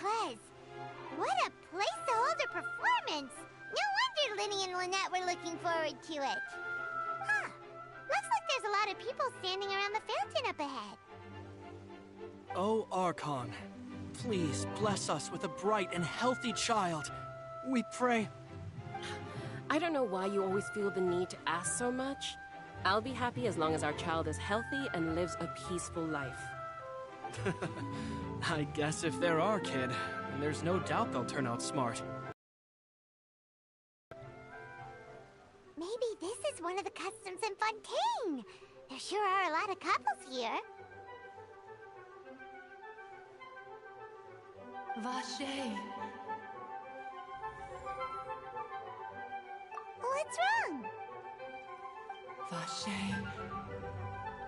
was. What a place to hold a performance! No wonder Linny and Lynette were looking forward to it. Huh. Looks like there's a lot of people standing around the fountain up ahead. Oh, Archon, please bless us with a bright and healthy child. We pray. I don't know why you always feel the need to ask so much. I'll be happy as long as our child is healthy and lives a peaceful life. I guess if they're our kid, then there's no doubt they'll turn out smart. Maybe this is one of the customs in Fontaine. There sure are a lot of couples here. Vache. What's wrong? Vache.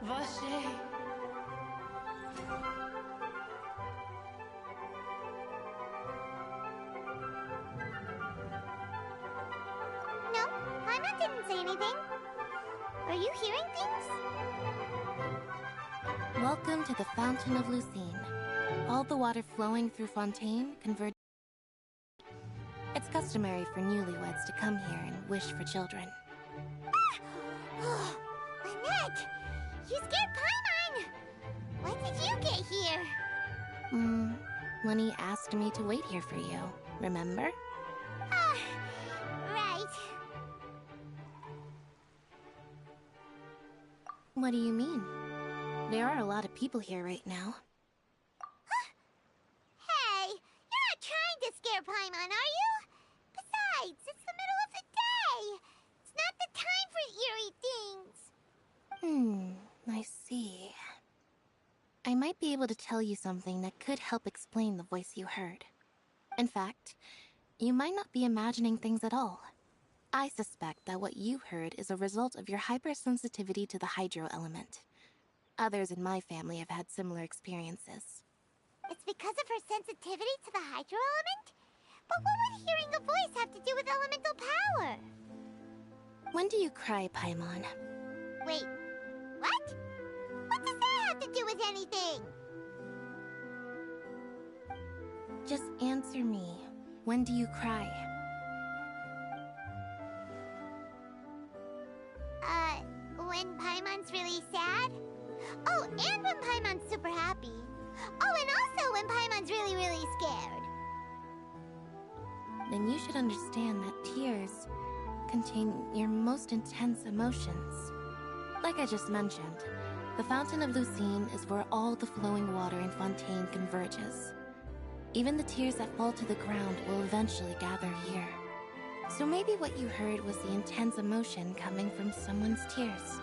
Vache. No, Paimon didn't say anything. Are you hearing things? Welcome to the Fountain of Lucine. All the water flowing through Fontaine converges. It's customary for newlyweds to come here and wish for children. Ah! Lynette! You scared Paimon! When did you get here? Lenny asked me to wait here for you, remember? Ah, right. What do you mean? There are a lot of people here right now. Hey, you're not trying to scare Paimon, are you? Besides, it's the middle of the day. It's not the time for eerie things. I see. I might be able to tell you something that could help explain the voice you heard. In fact, you might not be imagining things at all. I suspect that what you heard is a result of your hypersensitivity to the hydro element. Others in my family have had similar experiences. It's because of her sensitivity to the hydro element? But what would hearing a voice have to do with elemental power? When do you cry, Paimon? Wait, what? What does that have to do with anything? Just answer me. When do you cry? When Paimon's really sad? Oh, and when Paimon's super happy. Oh, and also when Paimon's really, really scared. Then you should understand that tears contain your most intense emotions. Like I just mentioned, the Fountain of Lucine is where all the flowing water in Fontaine converges. Even the tears that fall to the ground will eventually gather here. So maybe what you heard was the intense emotion coming from someone's tears.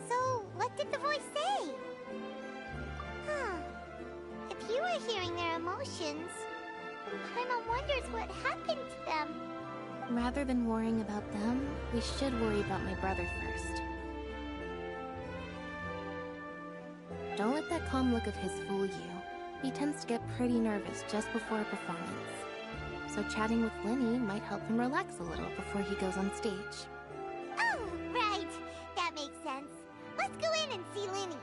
So, what did the voice say? Huh. If you were hearing their emotions, Paimon wonders what happened to them. Rather than worrying about them, we should worry about my brother first. Don't let that calm look of his fool you. He tends to get pretty nervous just before a performance. So chatting with Linny might help him relax a little before he goes on stage. Oh, right. That makes sense. Let's go in and see Linny.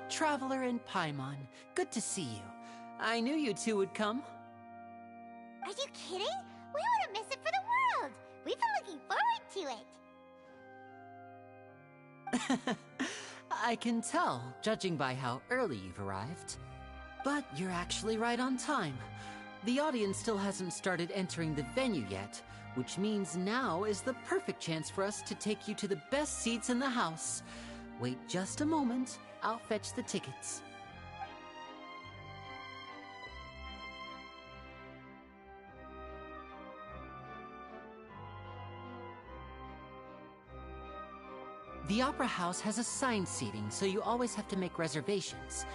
Traveler and Paimon, good to see you. I knew you two would come. Are you kidding? We wouldn't miss it for the world. We've been looking forward to it. I can tell, judging by how early you've arrived. But you're actually right on time. The audience still hasn't started entering the venue yet, which means now is the perfect chance for us to take you to the best seats in the house. Wait just a moment. I'll fetch the tickets. The Opera House has assigned seating, so you always have to make reservations.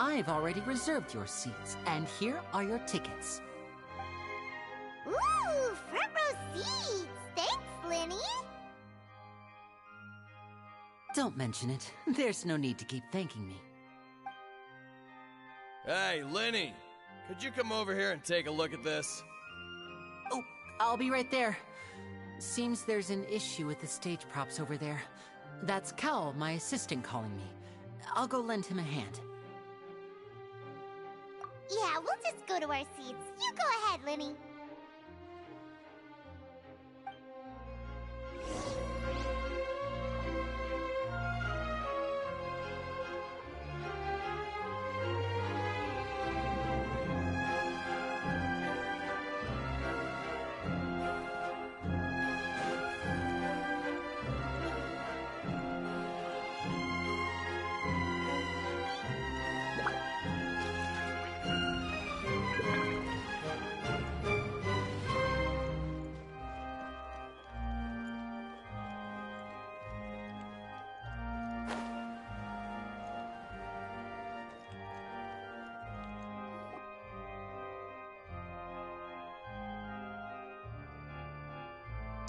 I've already reserved your seats, and here are your tickets. Ooh, front row seats! Thanks, Linny! Don't mention it. There's no need to keep thanking me. Hey, Lenny! Could you come over here and take a look at this? Oh, I'll be right there. Seems there's an issue with the stage props over there. That's Cal, my assistant, calling me. I'll go lend him a hand. Yeah, we'll just go to our seats. You go ahead, Linny.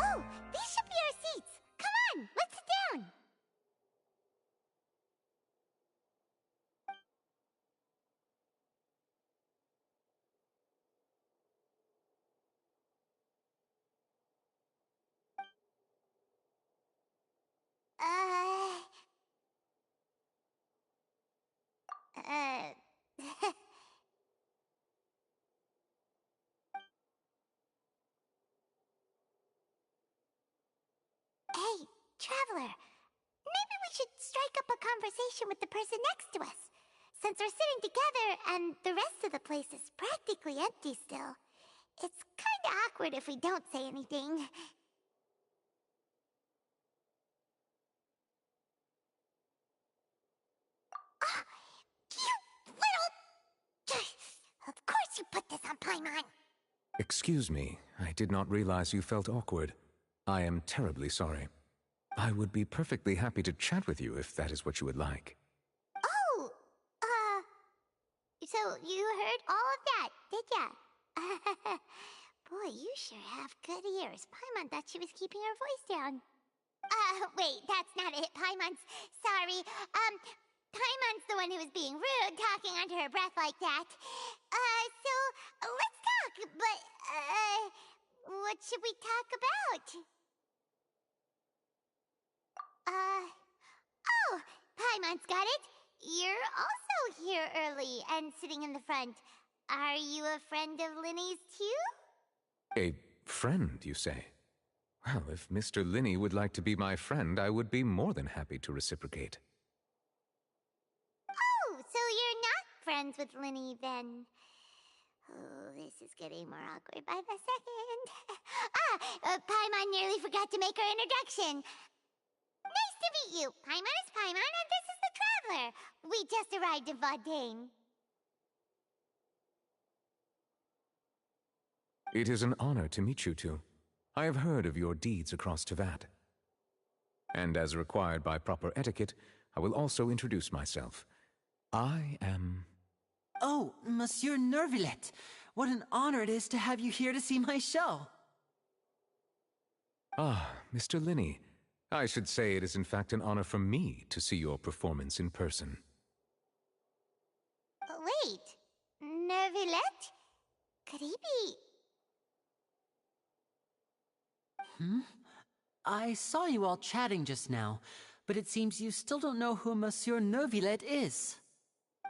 Oh, these should be our seats. Come on, let's sit down. Hey, Traveler. Maybe we should strike up a conversation with the person next to us. Since we're sitting together and the rest of the place is practically empty still, it's kinda awkward if we don't say anything. Ah, you little... Of course you put this on Paimon. Excuse me, I did not realize you felt awkward. I am terribly sorry. I would be perfectly happy to chat with you if that is what you would like. Oh, so you heard all of that, did ya? Boy, you sure have good ears. Paimon thought she was keeping her voice down. Wait, that's not it. Paimon's... Sorry. Paimon's the one who was being rude, talking under her breath like that. So, let's talk, but, what should we talk about? Oh, Paimon's got it. You're also here early and sitting in the front. Are you a friend of Linny's too? A friend, you say? Well, if Mr. Linny would like to be my friend, I would be more than happy to reciprocate. Oh, so you're not friends with Linny then? Oh, this is getting more awkward by the second. Paimon nearly forgot to make her introduction. Nice to meet you. Paimon is Paimon, and this is the Traveler. We just arrived in Fontaine. It is an honor to meet you two. I have heard of your deeds across Tevat. And as required by proper etiquette, I will also introduce myself. I am... Oh, Monsieur Nervillet! What an honor it is to have you here to see my show! Ah, Mr. Linny. I should say it is in fact an honor for me to see your performance in person. Wait, Nervillet? Could he be... I saw you all chatting just now, but it seems you still don't know who Monsieur Nervillet is.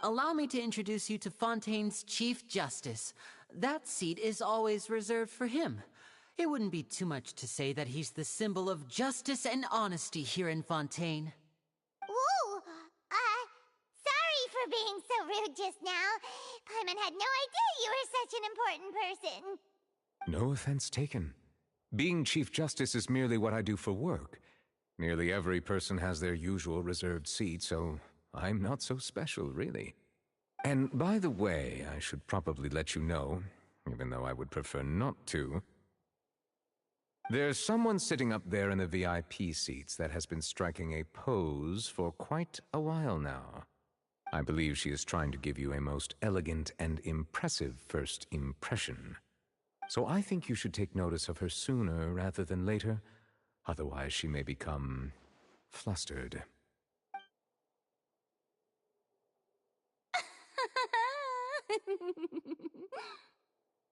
Allow me to introduce you to Fontaine's Chief Justice. That seat is always reserved for him. It wouldn't be too much to say that he's the symbol of justice and honesty here in Fontaine. Ooh, sorry for being so rude just now. Paimon had no idea you were such an important person. No offense taken. Being Chief Justice is merely what I do for work. Nearly every person has their usual reserved seat, so I'm not so special, really. And by the way, I should probably let you know, even though I would prefer not to. There's someone sitting up there in the VIP seats that has been striking a pose for quite a while now. I believe she is trying to give you a most elegant and impressive first impression. So I think you should take notice of her sooner rather than later. Otherwise, she may become flustered.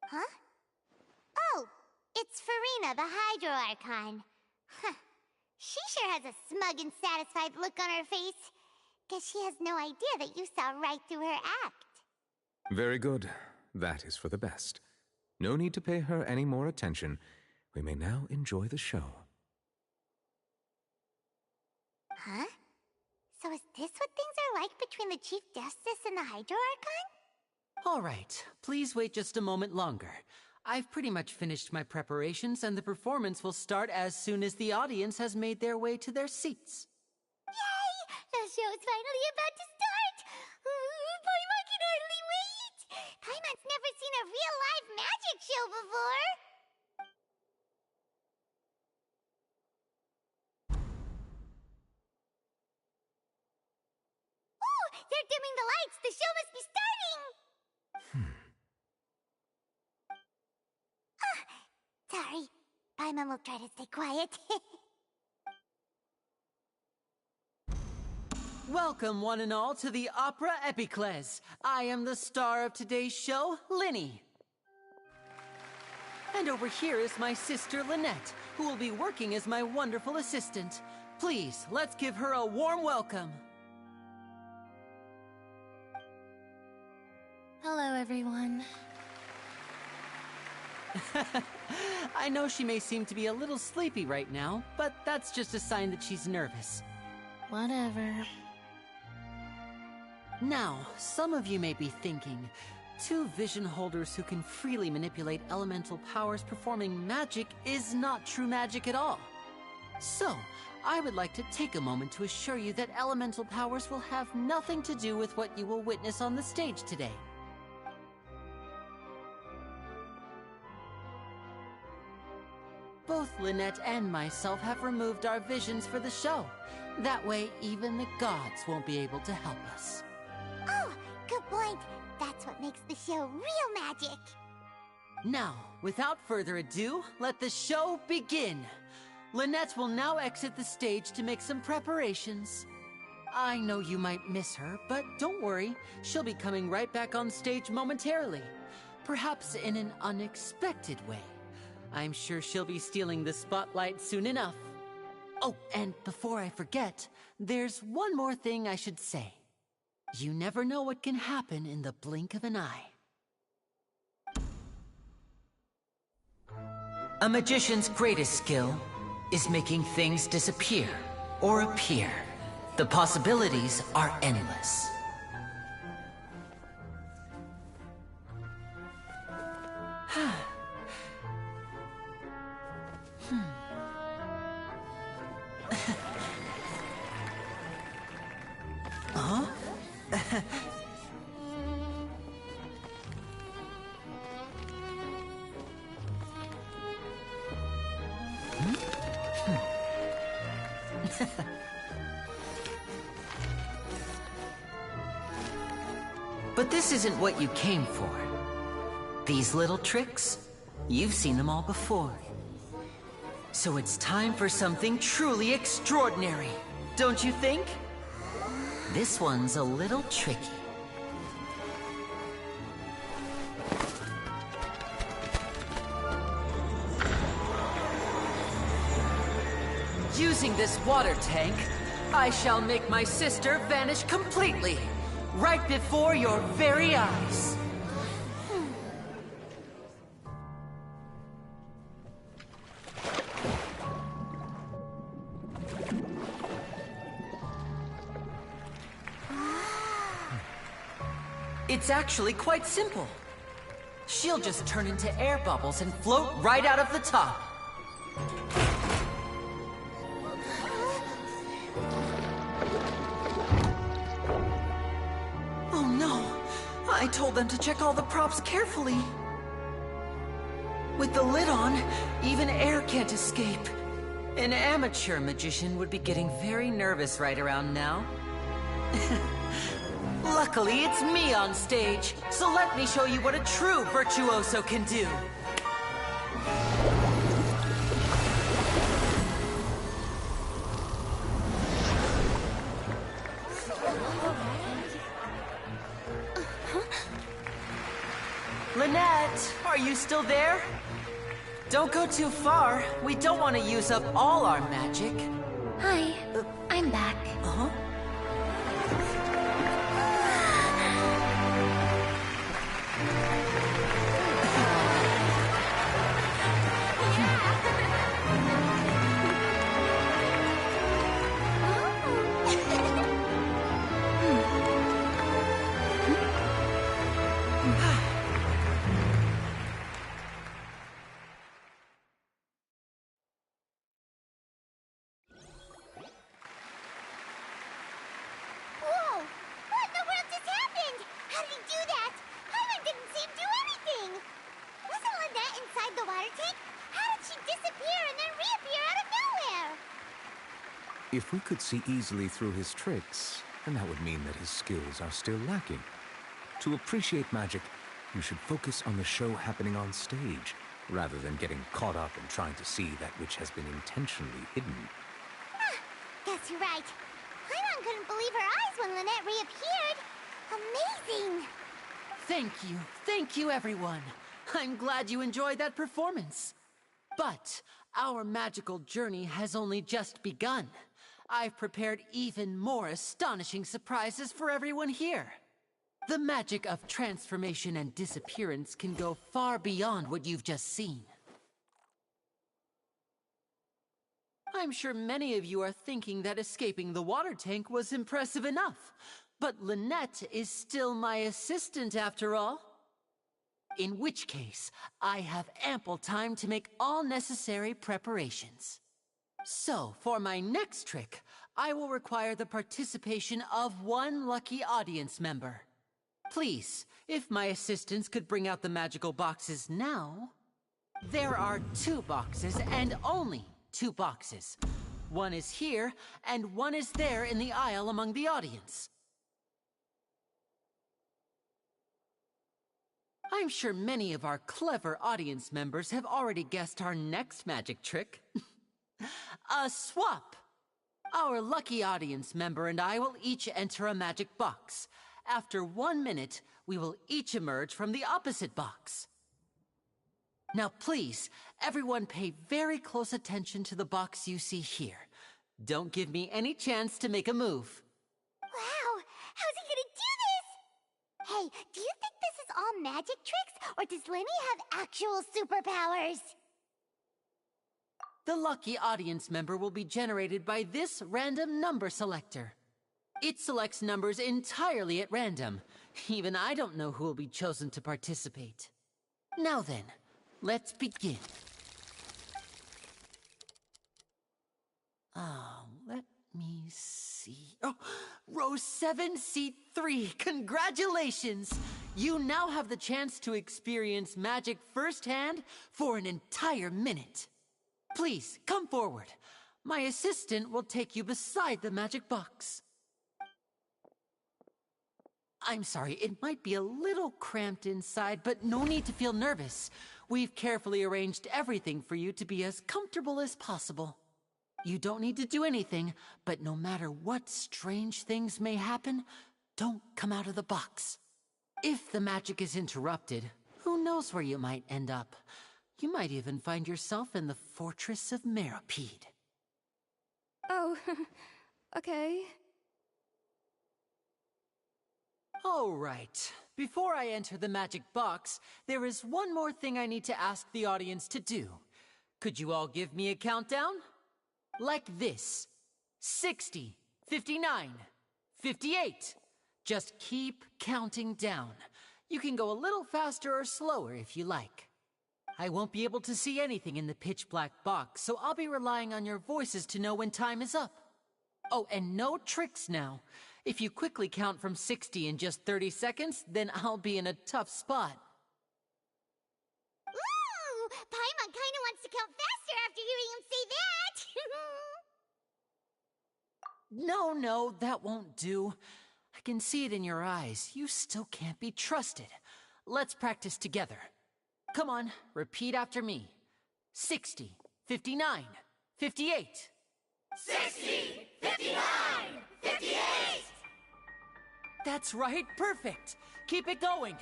Huh? Oh, it's Farina, the Hydro Archon. Huh. She sure has a smug and satisfied look on her face. Guess she has no idea that you saw right through her act. Very good. That is for the best. No need to pay her any more attention. We may now enjoy the show. Huh? So is this what things are like between the Chief Justice and the Hydro Archon? All right, please wait just a moment longer. I've pretty much finished my preparations, and the performance will start as soon as the audience has made their way to their seats. Yay! The show is finally about to start! Paimon can hardly wait! Paimon's never seen a real live magic show before! Oh! They're dimming the lights! The show must be starting! Sorry. Paimon will try to stay quiet. Welcome, one and all, to the Opera Epiclese. I am the star of today's show, Linny. And over here is my sister, Lynette, who will be working as my wonderful assistant. Please, let's give her a warm welcome. Hello, everyone. I know she may seem to be a little sleepy right now, but that's just a sign that she's nervous. Whatever. Now, some of you may be thinking, two vision holders who can freely manipulate elemental powers performing magic is not true magic at all. So, I would like to take a moment to assure you that elemental powers will have nothing to do with what you will witness on the stage today. Both Lynette and myself have removed our visions for the show. That way, even the gods won't be able to help us. Oh, good point. That's what makes the show real magic. Now, without further ado, let the show begin. Lynette will now exit the stage to make some preparations. I know you might miss her, but don't worry. She'll be coming right back on stage momentarily. Perhaps in an unexpected way. I'm sure she'll be stealing the spotlight soon enough. Oh, and before I forget, there's one more thing I should say. You never know what can happen in the blink of an eye. A magician's greatest skill is making things disappear or appear. The possibilities are endless. But this isn't what you came for. These little tricks, you've seen them all before. So it's time for something truly extraordinary, don't you think? This one's a little tricky. Using this water tank, I shall make my sister vanish completely, right before your very eyes. It's actually quite simple. She'll just turn into air bubbles and float right out of the top. Oh no! I told them to check all the props carefully. With the lid on, even air can't escape. An amateur magician would be getting very nervous right around now. Luckily, it's me on stage, so let me show you what a true virtuoso can do. Lynette, are you still there? Don't go too far. We don't want to use up all our magic. Hi, I'm back. Uh-huh. Whoa! What in the world just happened? How did he do that? Paimon didn't seem to do anything. Wasn't Lynette inside the water tank? How did she disappear and then reappear out of nowhere? If we could see easily through his tricks, then that would mean that his skills are still lacking. To appreciate magic, you should focus on the show happening on stage, rather than getting caught up in trying to see that which has been intentionally hidden. Guess you're right. Paimon couldn't believe her eyes when Lynette reappeared. Amazing! Thank you everyone. I'm glad you enjoyed that performance. But our magical journey has only just begun. I've prepared even more astonishing surprises for everyone here. The magic of transformation and disappearance can go far beyond what you've just seen. I'm sure many of you are thinking that escaping the water tank was impressive enough, but Lynette is still my assistant after all. In which case, I have ample time to make all necessary preparations. So, for my next trick, I will require the participation of one lucky audience member. Please, if my assistants could bring out the magical boxes now. There are 2 boxes, and only 2 boxes. One is here, and one is there in the aisle among the audience. I'm sure many of our clever audience members have already guessed our next magic trick. A swap! Our lucky audience member and I will each enter a magic box. After 1 minute, we will each emerge from the opposite box. Now please, everyone pay very close attention to the box you see here. Don't give me any chance to make a move. Wow! How's he gonna do this? Hey, do you think this is all magic tricks, or does Lenny have actual superpowers? The lucky audience member will be generated by this random number selector. It selects numbers entirely at random. Even I don't know who will be chosen to participate. Now then, let's begin. Let me see. Oh, row 7, seat 3. Congratulations! You now have the chance to experience magic firsthand for an entire minute. Please, come forward. My assistant will take you beside the magic box. I'm sorry, it might be a little cramped inside, but no need to feel nervous. We've carefully arranged everything for you to be as comfortable as possible. You don't need to do anything, but no matter what strange things may happen, don't come out of the box. If the magic is interrupted, who knows where you might end up? You might even find yourself in the Fortress of Meropide. Oh, okay. All right. Before I enter the magic box, there is one more thing I need to ask the audience to do. Could you all give me a countdown? Like this. 60, 59, 58. Just keep counting down. You can go a little faster or slower if you like. I won't be able to see anything in the pitch-black box, so I'll be relying on your voices to know when time is up. Oh, and no tricks now. If you quickly count from 60 in just 30 seconds, then I'll be in a tough spot. Ooh! Paimon kinda wants to count faster after hearing him say that! No, that won't do. can see it in your eyes. You still can't be trusted. Let's practice together. Come on, repeat after me. 60, 59, 58. 60, 59, 58! That's right, perfect. Keep it going.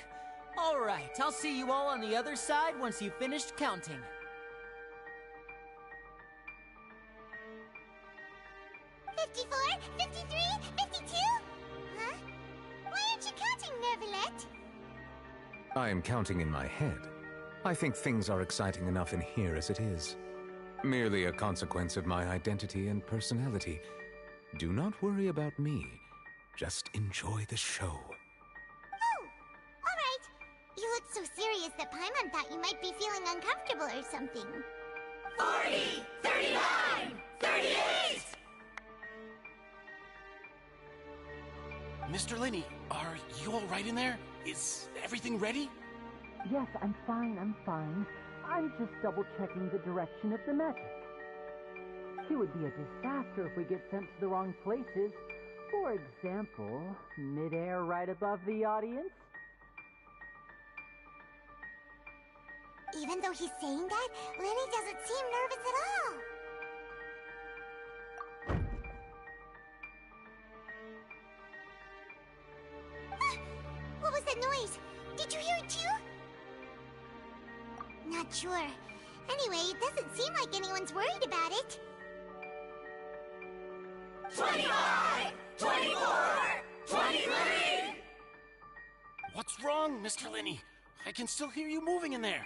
All right, I'll see you all on the other side once you've finished counting. 54, 53, 52? Huh? Why aren't you counting, Nervalet? I am counting in my head. I think things are exciting enough in here as it is. Merely a consequence of my identity and personality. Do not worry about me. Just enjoy the show. Oh, all right. You look so serious that Paimon thought you might be feeling uncomfortable or something. 40, 39, 38! Mr. Linney, are you all right in there? Is everything ready? Yes, I'm fine. I'm just double-checking the direction of the magic. It would be a disaster if we get sent to the wrong places. For example, mid-air right above the audience. Even though he's saying that, Lenny doesn't seem nervous at all. Ah! What was that noise? Did you hear it too? Not sure. Anyway, it doesn't seem like anyone's worried about it. 25! 24! 23! What's wrong, Mr. Linney? I can still hear you moving in there.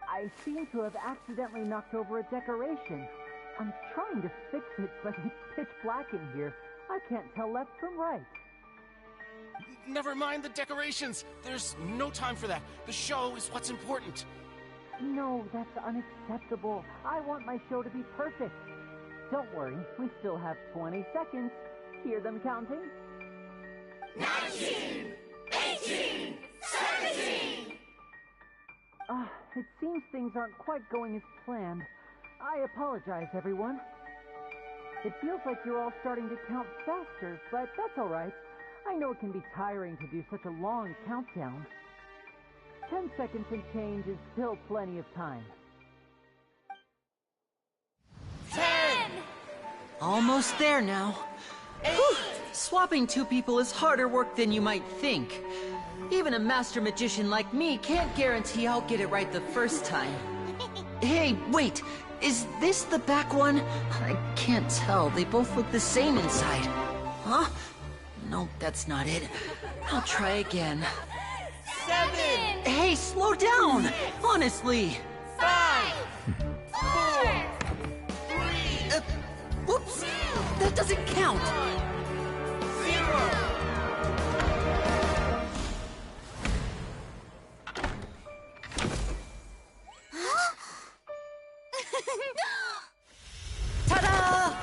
I seem to have accidentally knocked over a decoration. I'm trying to fix it, but it's pitch black in here. I can't tell left from right. Never mind the decorations. There's no time for that. The show is what's important. No, that's unacceptable. I want my show to be perfect. Don't worry, we still have 20 seconds. Hear them counting? 19! 18! 17! It seems things aren't quite going as planned. I apologize, everyone. It feels like you're all starting to count faster, but that's all right. I know it can be tiring to do such a long countdown. 10 seconds and change is still plenty of time. 10! Almost there now. Whew. Swapping two people is harder work than you might think. Even a master magician like me can't guarantee I'll get it right the first time. Hey, wait! Is this the back one? I can't tell. They both look the same inside. Huh? No, that's not it. I'll try again. 7! Hey, slow down! Honestly! 5! 4! 3! Whoops! That doesn't count! 0! Ta-da!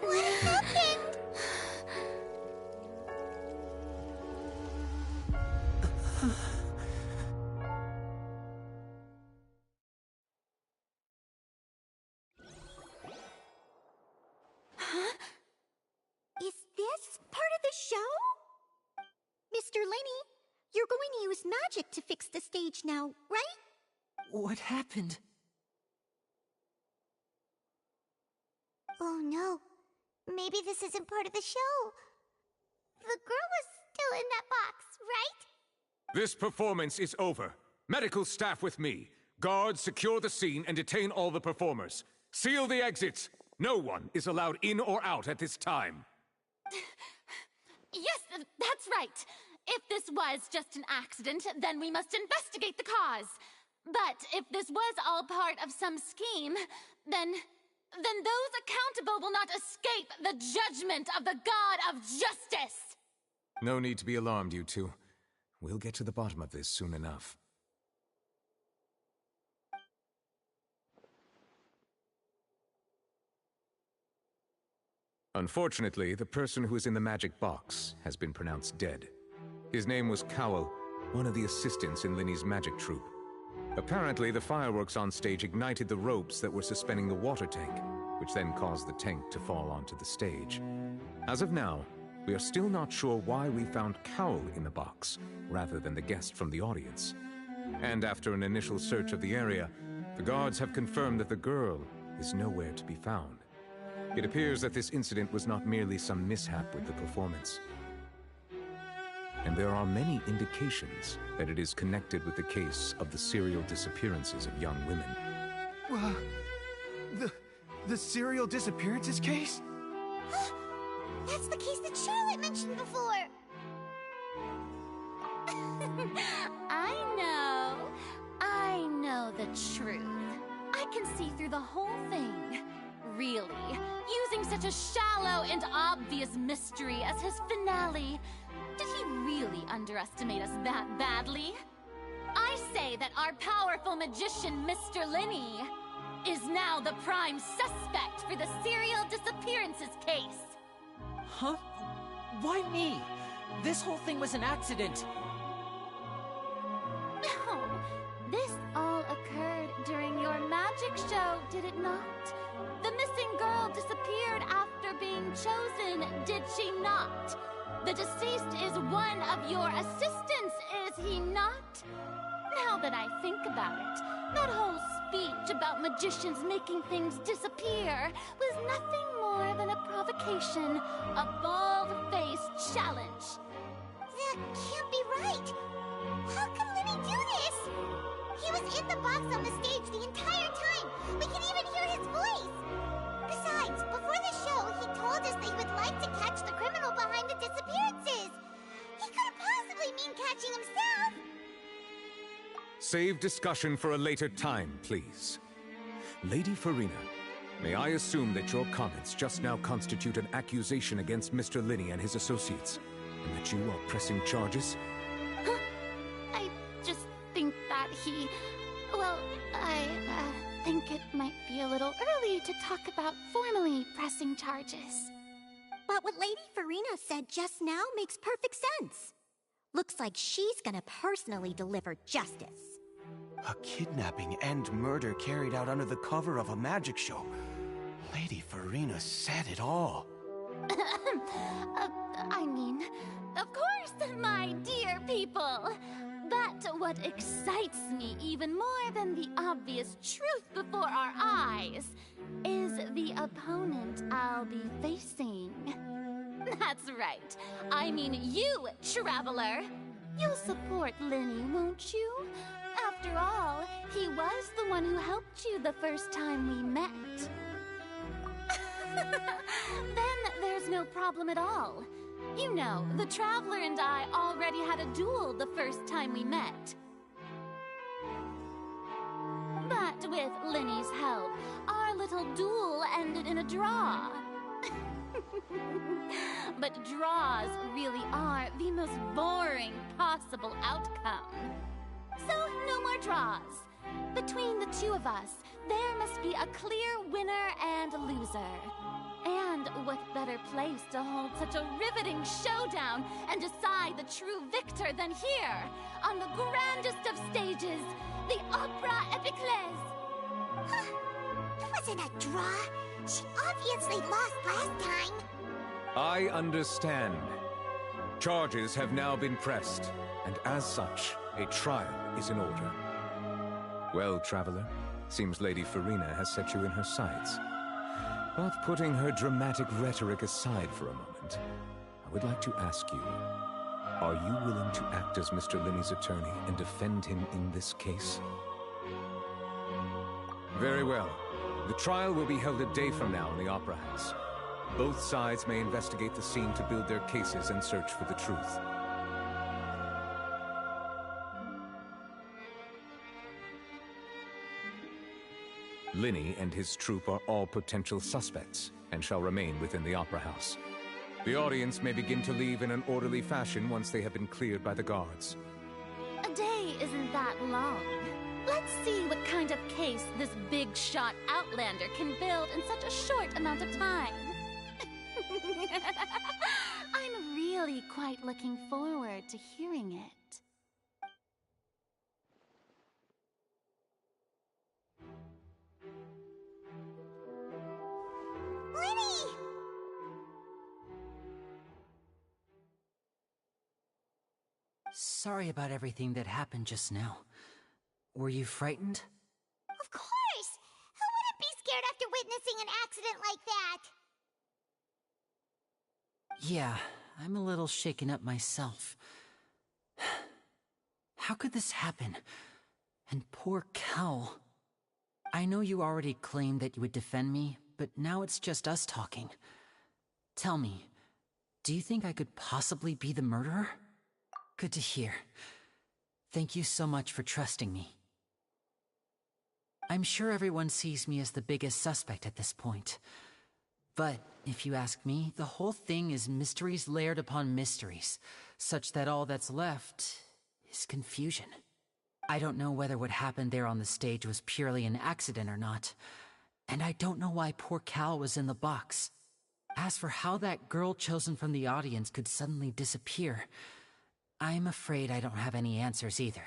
What happened? Huh? Is this part of the show? Mr. Linney, you're going to use magic to fix the stage now, right? What happened? Oh no. Maybe this isn't part of the show. The girl was still in that box, right? This performance is over. Medical staff with me. Guards secure the scene and detain all the performers. Seal the exits. No one is allowed in or out at this time. Yes, that's right. If this was just an accident, then we must investigate the cause. But if this was all part of some scheme, then then those accountable will not escape the judgment of the God of Justice! No need to be alarmed, you two. We'll get to the bottom of this soon enough. Unfortunately, the person who is in the magic box has been pronounced dead. His name was Cowell, one of the assistants in Linny's magic troupe. Apparently, the fireworks on stage ignited the ropes that were suspending the water tank, which then caused the tank to fall onto the stage. As of now, we are still not sure why we found Cowell in the box, rather than the guest from the audience. And after an initial search of the area, the guards have confirmed that the girl is nowhere to be found. It appears that this incident was not merely some mishap with the performance. And there are many indications that it is connected with the case of the serial disappearances of young women. The serial disappearances case? That's the case that Charlotte mentioned before! I know the truth. I can see through the whole thing. Really, using such a shallow and obvious mystery as his finale. Did he really underestimate us that badly? I say that our powerful magician, Mr. Linny, is now the prime suspect for the serial disappearances case. Huh? Why me? This whole thing was an accident. No, this all occurred during your magic show, did it not? The missing girl disappeared after being chosen, did she not? The deceased is one of your assistants, is he not? Now that I think about it, that whole speech about magicians making things disappear was nothing more than a provocation, a bald-faced challenge. That can't be right! How can Linny do this? He was in the box on the stage the entire time! We can even hear his voice! Besides, before the show, he told us that he would like to catch the criminal behind the disappearances! He couldn't possibly mean catching himself! Save discussion for a later time, please. Lady Farina, may I assume that your comments just now constitute an accusation against Mr. Linny and his associates, and that you are pressing charges? Huh? I just think that he... Well, I think it might be a little early to talk about formally pressing charges. But what Lady Farina said just now makes perfect sense. Looks like she's gonna personally deliver justice. A kidnapping and murder carried out under the cover of a magic show. Lady Farina said it all. I mean, of course, my dear people. But what excites me even more than the obvious truth before our eyes is the opponent I'll be facing. That's right. I mean you, Traveler. You'll support Linny, won't you? After all, he was the one who helped you the first time we met. Then there's no problem at all. You know, the Traveler and I already had a duel the first time we met. But with Linny's help, our little duel ended in a draw. But draws really are the most boring possible outcome. So, no more draws. Between the two of us, there must be a clear winner and loser. And what better place to hold such a riveting showdown and decide the true victor than here, on the grandest of stages, the Opera Epiclese. Huh. It wasn't a draw. She obviously lost last time. I understand. Charges have now been pressed, and as such, a trial is in order. Well, Traveler, seems Lady Farina has set you in her sights. But putting her dramatic rhetoric aside for a moment, I would like to ask you, are you willing to act as Mr. Linny's attorney and defend him in this case? Very well. The trial will be held a day from now in the Opera House. Both sides may investigate the scene to build their cases and search for the truth. Linny and his troupe are all potential suspects and shall remain within the Opera House. The audience may begin to leave in an orderly fashion once they have been cleared by the guards. A day isn't that long. Let's see what kind of case this big shot Outlander can build in such a short amount of time. I'm really quite looking forward to hearing it. Linny! Sorry about everything that happened just now. Were you frightened? Of course! Who wouldn't be scared after witnessing an accident like that? Yeah, I'm a little shaken up myself. How could this happen? And poor Cal. I know you already claimed that you would defend me, but now it's just us talking. Tell me, do you think I could possibly be the murderer? Good to hear. Thank you so much for trusting me. I'm sure everyone sees me as the biggest suspect at this point. But, if you ask me, the whole thing is mysteries layered upon mysteries, such that all that's left is confusion. I don't know whether what happened there on the stage was purely an accident or not, and I don't know why poor Cal was in the box. As for how that girl chosen from the audience could suddenly disappear, I'm afraid I don't have any answers either.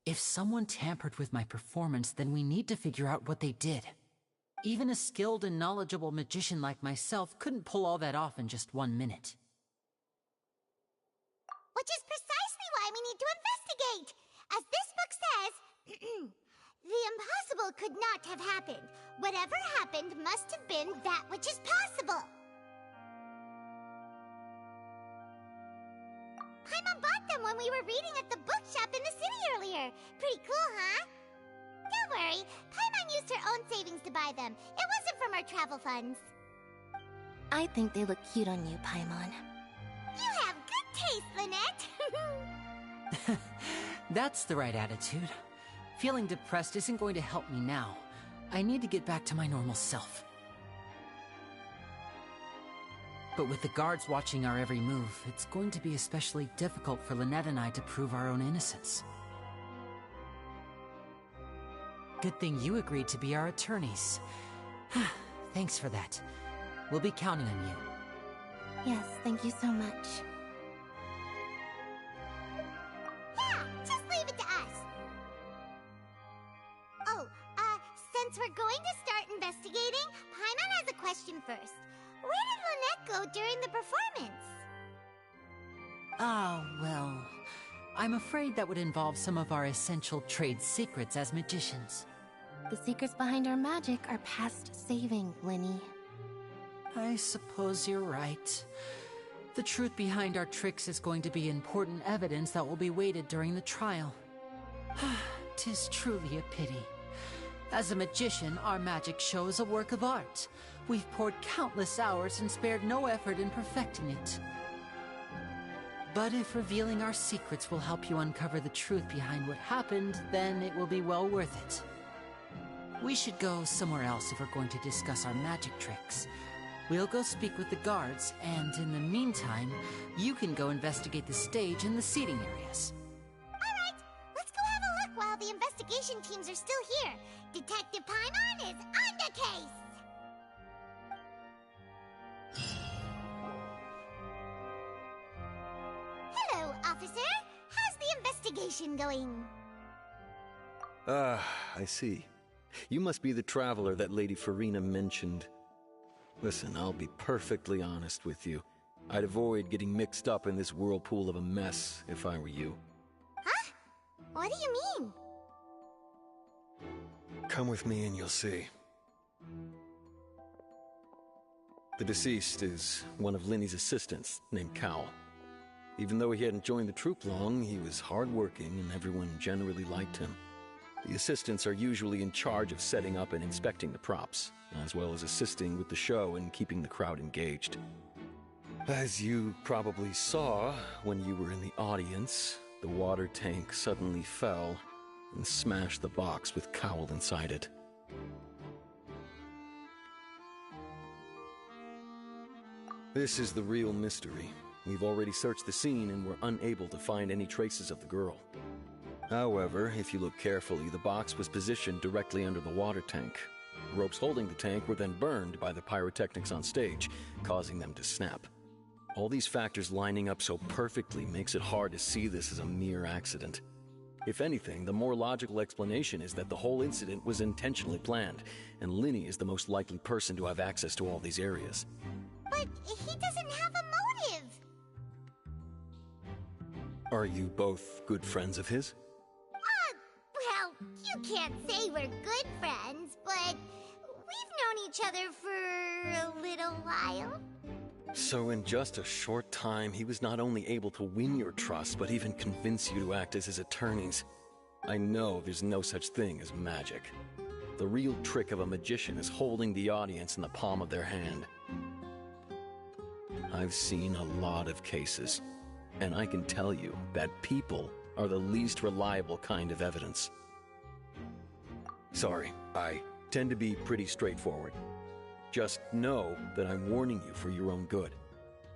If someone tampered with my performance, then we need to figure out what they did. Even a skilled and knowledgeable magician like myself couldn't pull all that off in just 1 minute. Which is precisely why we need to investigate! As this book says, the impossible could not have happened. Whatever happened must have been that which is possible. Paimon bought them when we were reading at the bookshop in the city earlier. Pretty cool, huh? Don't worry, Paimon used her own savings to buy them. It wasn't from our travel funds. I think they look cute on you, Paimon. You have good taste, Lynette. That's the right attitude. Feeling depressed isn't going to help me now. I need to get back to my normal self. But with the guards watching our every move, it's going to be especially difficult for Lynette and I to prove our own innocence. Good thing you agreed to be our attorneys. Thanks for that. We'll be counting on you. Yes, thank you so much. Yeah, just leave it to us. Oh, since we're going to start investigating, Paimon has a question first. Where did Lynette go during the performance? Ah, well, I'm afraid that would involve some of our essential trade secrets as magicians. The secrets behind our magic are past saving, Linny. I suppose you're right. The truth behind our tricks is going to be important evidence that will be weighted during the trial. 'Tis truly a pity. As a magician, our magic show is a work of art. We've poured countless hours and spared no effort in perfecting it. But if revealing our secrets will help you uncover the truth behind what happened, then it will be well worth it. We should go somewhere else if we're going to discuss our magic tricks. We'll go speak with the guards, and in the meantime, you can go investigate the stage and the seating areas. Alright, let's go have a look while the investigation teams are still here. Detective Paimon is on the case! Hello, officer. How's the investigation going? Ah, I see. You must be the traveler that Lady Farina mentioned. Listen, I'll be perfectly honest with you. I'd avoid getting mixed up in this whirlpool of a mess if I were you. Huh? What do you mean? Come with me and you'll see. The deceased is one of Linny's assistants, named Cal. Even though he hadn't joined the troupe long, he was hardworking and everyone generally liked him. The assistants are usually in charge of setting up and inspecting the props, as well as assisting with the show and keeping the crowd engaged. As you probably saw when you were in the audience, the water tank suddenly fell and smashed the box with Cowl inside it. This is the real mystery. We've already searched the scene and were unable to find any traces of the girl. However, if you look carefully, the box was positioned directly under the water tank. The ropes holding the tank were then burned by the pyrotechnics on stage, causing them to snap. All these factors lining up so perfectly makes it hard to see this as a mere accident. If anything, the more logical explanation is that the whole incident was intentionally planned, and Linny is the most likely person to have access to all these areas. But he doesn't have a motive! Are you both good friends of his? Well, you can't say we're good friends, but we've known each other for a little while. So in just a short time, he was not only able to win your trust, but even convince you to act as his attorneys. I know there's no such thing as magic. The real trick of a magician is holding the audience in the palm of their hand. I've seen a lot of cases, and I can tell you that people are the least reliable kind of evidence. Sorry, I tend to be pretty straightforward. Just know that I'm warning you for your own good.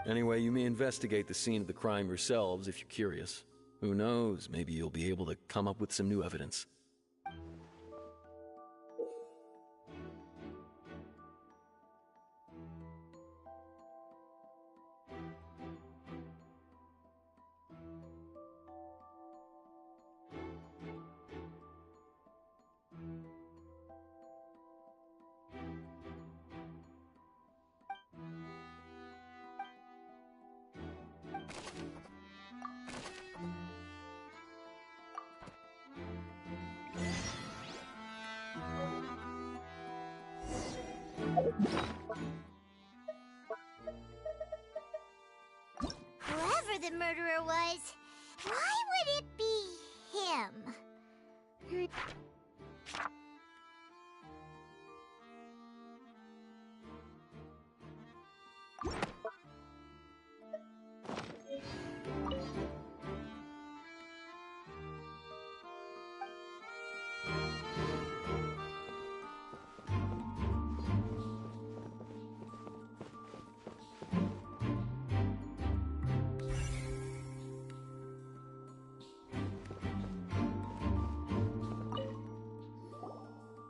Anyway, you may investigate the scene of the crime yourselves if you're curious. Who knows, maybe you'll be able to come up with some new evidence. Whoever the murderer was, why would it be him?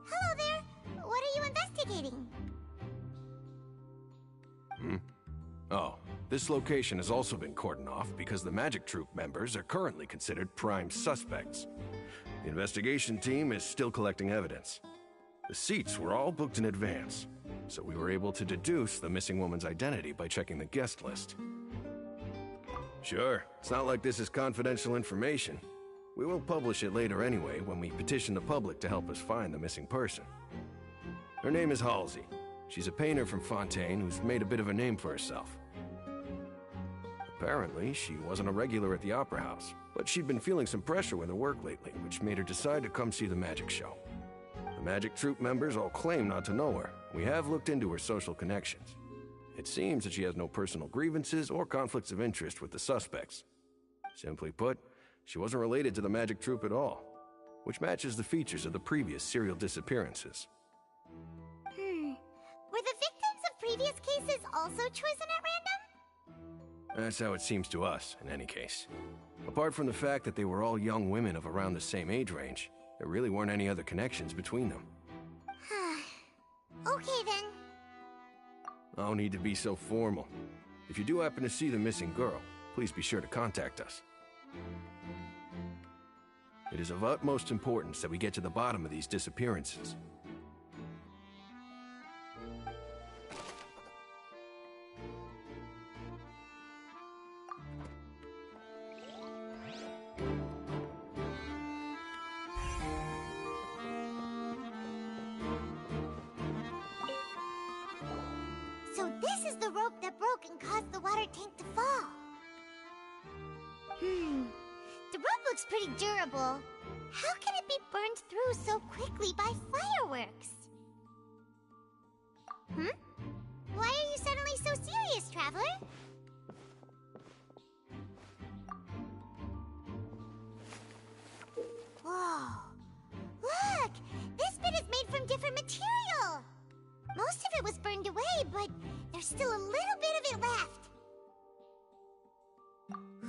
Hello there. What are you investigating? Oh, this location has also been cordoned off because the Magic Troupe members are currently considered prime suspects. The investigation team is still collecting evidence. The seats were all booked in advance, so we were able to deduce the missing woman's identity by checking the guest list. Sure, it's not like this is confidential information. We will publish it later anyway when we petition the public to help us find the missing person. Her name is Halsey. She's a painter from Fontaine who's made a bit of a name for herself. Apparently, she wasn't a regular at the Opera House, but she'd been feeling some pressure with her work lately, which made her decide to come see the magic show. The Magic Troupe members all claim not to know her. We have looked into her social connections. It seems that she has no personal grievances or conflicts of interest with the suspects. Simply put, she wasn't related to the Magic Troupe at all, which matches the features of the previous serial disappearances. Were the victims of previous cases also chosen at random? That's how it seems to us, in any case. Apart from the fact that they were all young women of around the same age range, there really weren't any other connections between them. Okay then. No need to be so formal. If you do happen to see the missing girl, please be sure to contact us. It is of utmost importance that we get to the bottom of these disappearances. So this is the rope that broke and caused the water tank to fall. The rope looks pretty durable. How can it be burned through so quickly by fireworks? Why are you suddenly so serious, Traveler? Whoa. Look! This bit is made from different material! Most of it was burned away, but There's still a little bit of it left.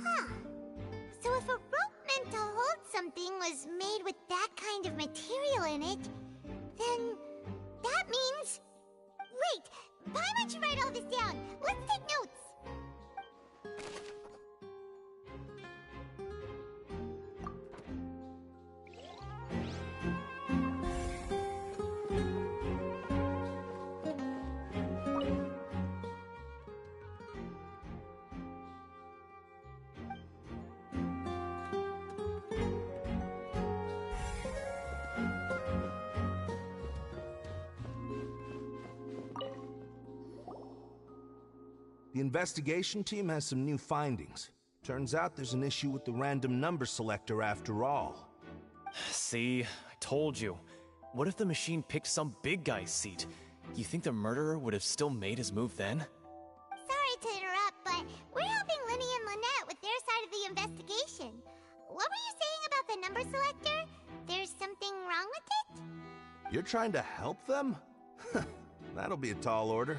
Huh. So if a rope meant to hold something was made with that kind of material in it, then that means... Wait, why don't you write all this down? Let's take notes. The investigation team has some new findings. Turns out there's an issue with the random number selector after all. See, I told you. What if the machine picked some big guy's seat? You think the murderer would have still made his move then? Sorry to interrupt, but we're helping Linny and Lynette with their side of the investigation. What were you saying about the number selector? There's something wrong with it? You're trying to help them? That'll be a tall order.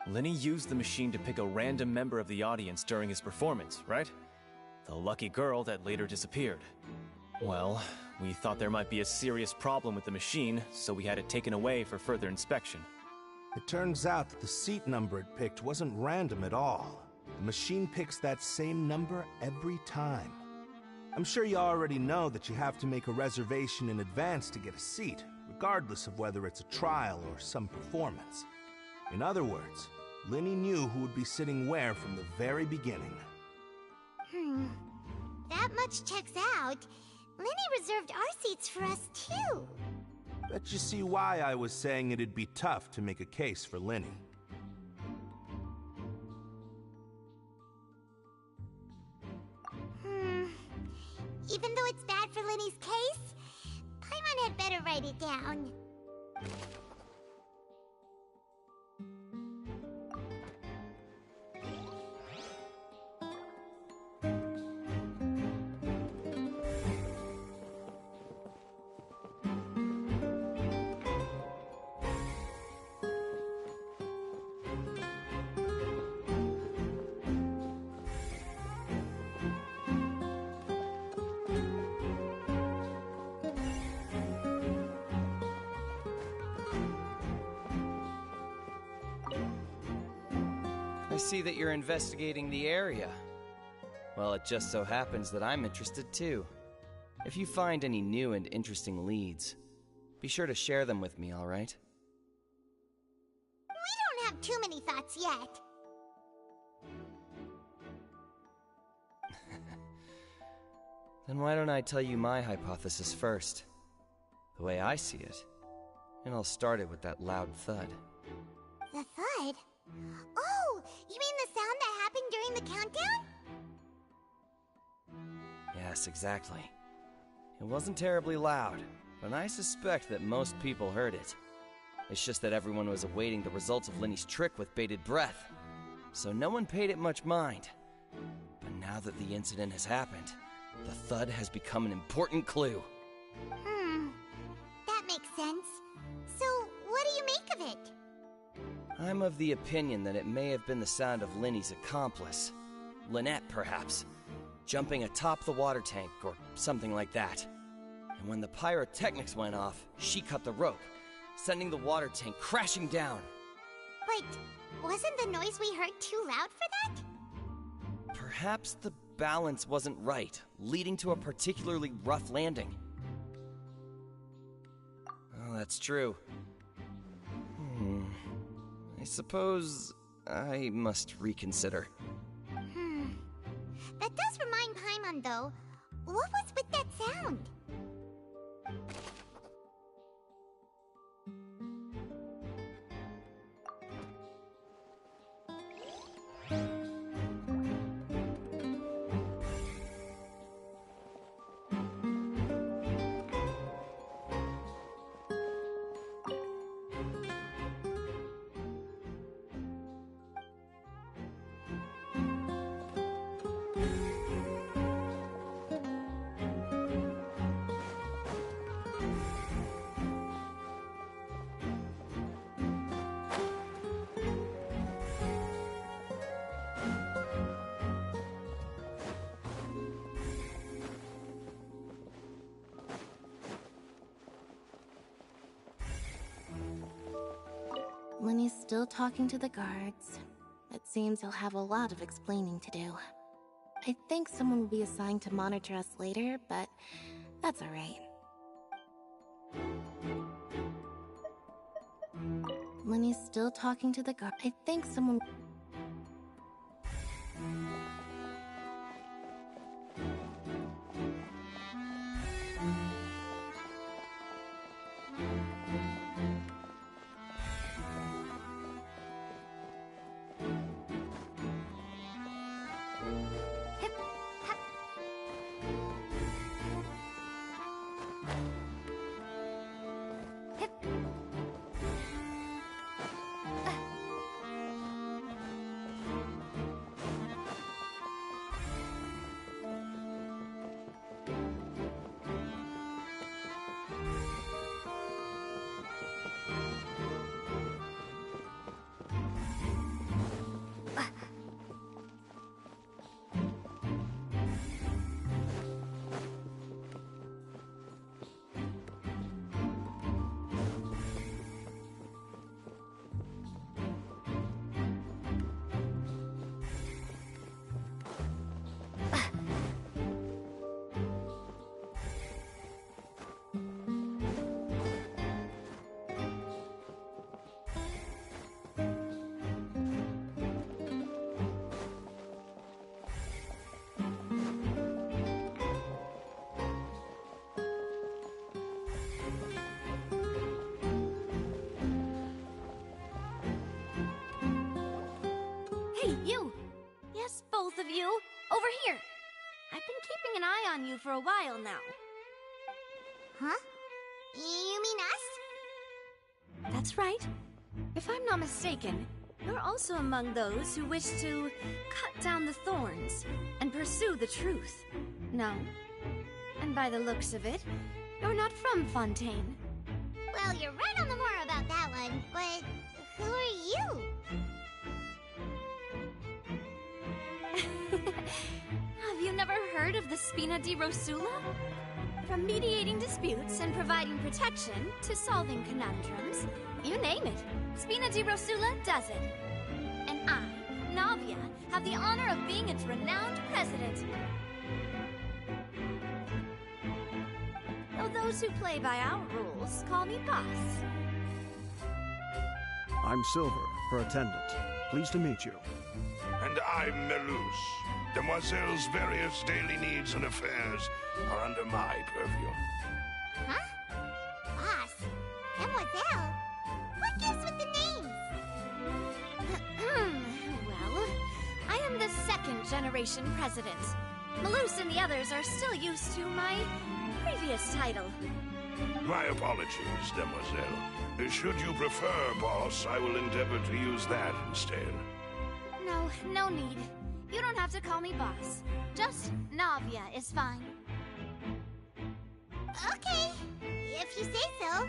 Linny used the machine to pick a random member of the audience during his performance, right? The lucky girl that later disappeared. Well, we thought there might be a serious problem with the machine, so we had it taken away for further inspection. It turns out that the seat number it picked wasn't random at all. The machine picks that same number every time. I'm sure you already know that you have to make a reservation in advance to get a seat, regardless of whether it's a trial or some performance. In other words, Linny knew who would be sitting where from the very beginning. That much checks out. Linny reserved our seats for us, too. Bet you see why I was saying it'd be tough to make a case for Linny. Even though it's bad for Linny's case, Paimon had better write it down. I see that you're investigating the area. Well, it just so happens that I'm interested too. If you find any new and interesting leads, be sure to share them with me, alright? We don't have too many thoughts yet. Then why don't I tell you my hypothesis first? The way I see it. And I'll start it with that loud thud. The thud? Oh, you mean the sound that happened during the countdown? Yes, exactly. It wasn't terribly loud, but I suspect that most people heard it. It's just that everyone was awaiting the results of Linny's trick with bated breath, so no one paid it much mind. But now that the incident has happened, the thud has become an important clue. That makes sense. So, what do you make of it? I'm of the opinion that it may have been the sound of Linny's accomplice. Lynette, perhaps. Jumping atop the water tank, or something like that. And when the pyrotechnics went off, she cut the rope, sending the water tank crashing down. But wasn't the noise we heard too loud for that? Perhaps the balance wasn't right, leading to a particularly rough landing. Oh, that's true. I suppose I must reconsider. That does remind Paimon, though. What was with that sound? Lenny's still talking to the guards. It seems he'll have a lot of explaining to do. I think someone will be assigned to monitor us later, but that's alright. Lenny's still talking to the guard. I think someone... Hey, you! Yes, both of you! Over here! I've been keeping an eye on you for a while now. Huh? You mean us? That's right. If I'm not mistaken, you're also among those who wish to cut down the thorns and pursue the truth. No? And by the looks of it, you're not from Fontaine. Well, you're right on the more about that one, but who are you? Have you never heard of the Spina di Rosula? From mediating disputes and providing protection to solving conundrums, you name it, Spina di Rosula does it. And I, Navia, have the honor of being its renowned president. Though those who play by our rules call me boss. I'm Silver, her attendant. Pleased to meet you. And I'm Melus. Demoiselle's various daily needs and affairs are under my purview. Huh? Boss? Demoiselle? What gives with the names? Well, I am the second generation president. Melus and the others are still used to my previous title. My apologies, Demoiselle. Should you prefer, boss, I will endeavor to use that instead. No, no need. You don't have to call me boss. Just Navia is fine. Okay, if you say so.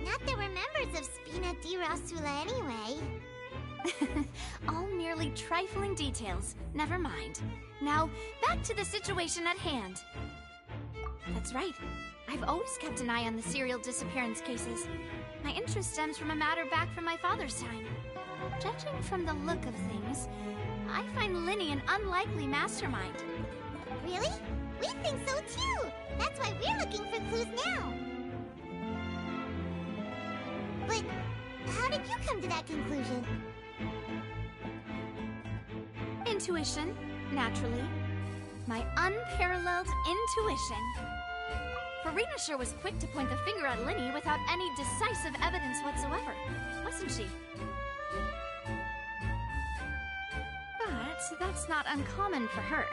Not that we're members of Spina di Rosula anyway. All merely trifling details. Never mind. Now, back to the situation at hand. That's right. I've always kept an eye on the serial disappearance cases. My interest stems from a matter back from my father's time. Judging from the look of things, I find Linny an unlikely mastermind. Really? We think so too! That's why we're looking for clues now! But how did you come to that conclusion? Intuition, naturally. My unparalleled intuition. Farina sure was quick to point the finger at Linny without any decisive evidence whatsoever, wasn't she? But that's not uncommon for her.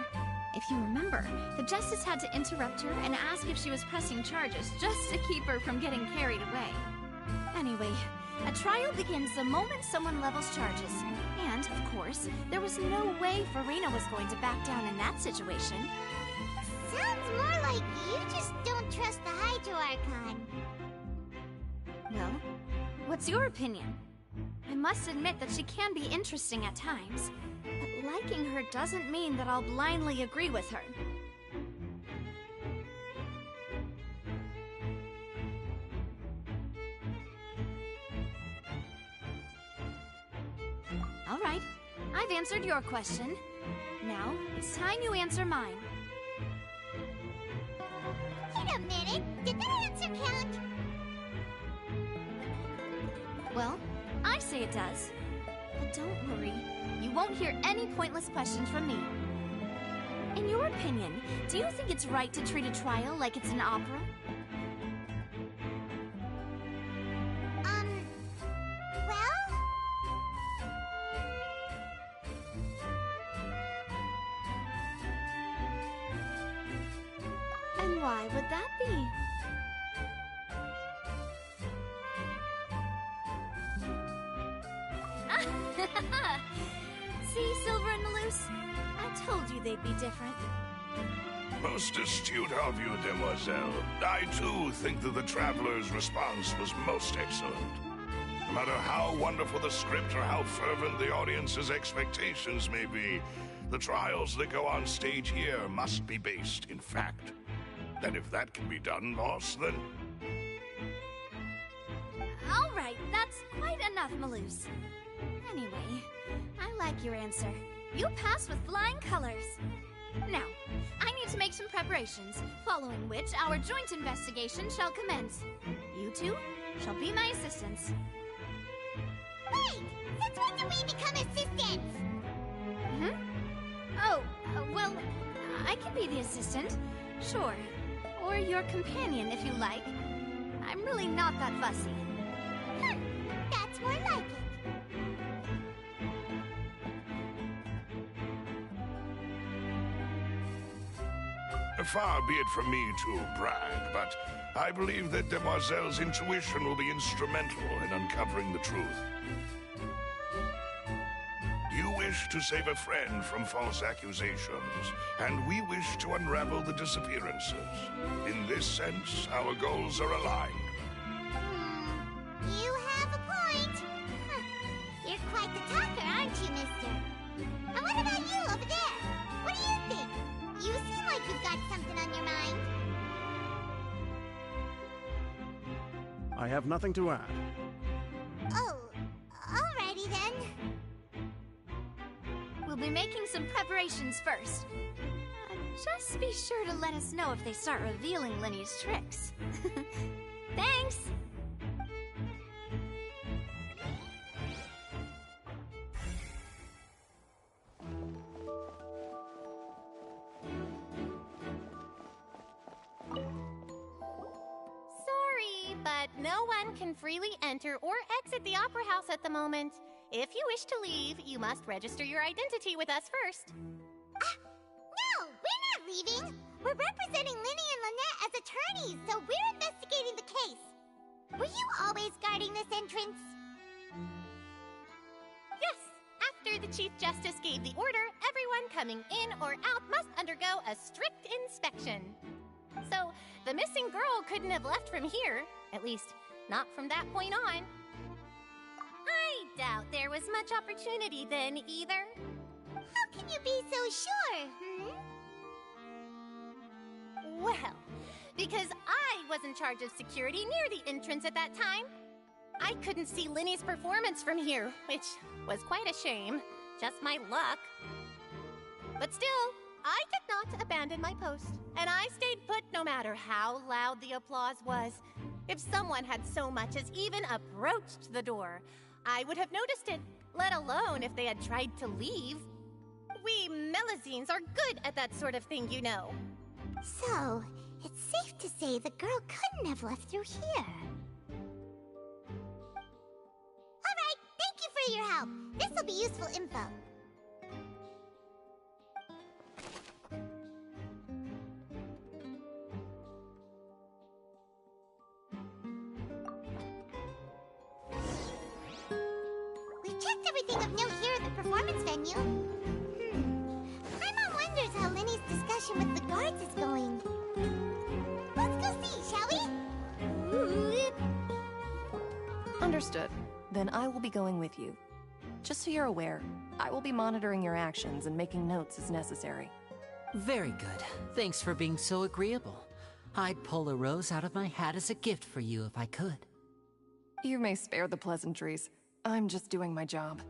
If you remember, the Justice had to interrupt her and ask if she was pressing charges just to keep her from getting carried away. Anyway, a trial begins the moment someone levels charges. And, of course, there was no way Farina was going to back down in that situation. Sounds more like you just don't trust the Hydro Archon. Well, what's your opinion? I must admit that she can be interesting at times, but liking her doesn't mean that I'll blindly agree with her. answered your question. Now, it's time you answer mine. Wait a minute! Did that answer count? Well, I say it does. But don't worry, you won't hear any pointless questions from me. In your opinion, do you think it's right to treat a trial like it's an opera? Well? And why would that be? See, Silver and Malus? I told you they'd be different. Most astute of you, demoiselle. I too think that the Traveler's response was most excellent. No matter how wonderful the script or how fervent the audience's expectations may be, the trials that go on stage here must be based in fact. And if that can be done, boss, then... All right, that's quite enough, Malus. Anyway, I like your answer. You passed with flying colors. Now, I need to make some preparations, following which our joint investigation shall commence. You two shall be my assistants. Wait! Since when did we become assistants? Oh, well, I can be the assistant, sure. Or your companion, if you like. I'm really not that fussy. That's more like it. Far be it from me to brag, but I believe that Demoiselle's intuition will be instrumental in uncovering the truth. You wish to save a friend from false accusations, and we wish to unravel the disappearances. In this sense, our goals are aligned. You have a point. You're quite the talker, aren't you, mister? And what about you over there? What do you think? You seem like you've got something on your mind. I have nothing to add. Oh, alrighty then. We'll be making some preparations first. Just be sure to let us know if they start revealing Lenny's tricks. Thanks! Sorry, but no one can freely enter or exit the Opera House at the moment. If you wish to leave, you must register your identity with us first. No, we're not leaving. We're representing Linny and Lynette as attorneys, so we're investigating the case. Were you always guarding this entrance? Yes, after the Chief Justice gave the order, everyone coming in or out must undergo a strict inspection. So, the missing girl couldn't have left from here, at least not from that point on. I doubt there was much opportunity then, either. How can you be so sure, Well, because I was in charge of security near the entrance at that time. I couldn't see Linny's performance from here, which was quite a shame. Just my luck. But still, I did not abandon my post, and I stayed put no matter how loud the applause was. If someone had so much as even approached the door, I would have noticed it, let alone if they had tried to leave. We Melazines are good at that sort of thing, you know. So, it's safe to say the girl couldn't have left through here. Alright, thank you for your help. This'll be useful info. We've checked everything of note here at the performance venue. Paimon wonders how Linny's discussion with the guards is going. Let's go see, shall we? Understood. Then I will be going with you. Just so you're aware, I will be monitoring your actions and making notes as necessary. Very good. Thanks for being so agreeable. I'd pull a rose out of my hat as a gift for you if I could. You may spare the pleasantries. I'm just doing my job.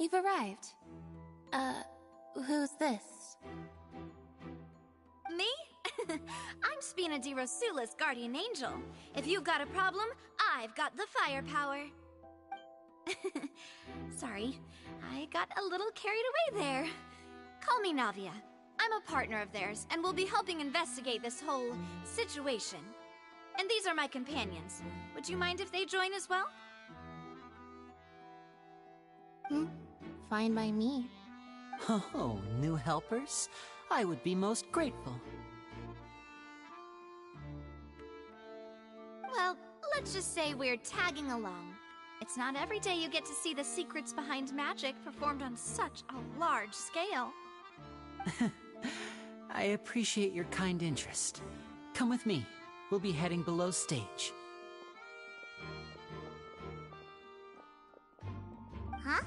You've arrived. Who's this? Me? I'm Spina di Rosula's guardian angel. If you've got a problem, I've got the firepower. Sorry, I got a little carried away there. Call me Navia. I'm a partner of theirs, and will be helping investigate this whole situation. And these are my companions. Would you mind if they join as well? Fine by me. Oh, new helpers? I would be most grateful. Well, let's just say we're tagging along. It's not every day you get to see the secrets behind magic performed on such a large scale. I appreciate your kind interest. Come with me. We'll be heading below stage. Huh?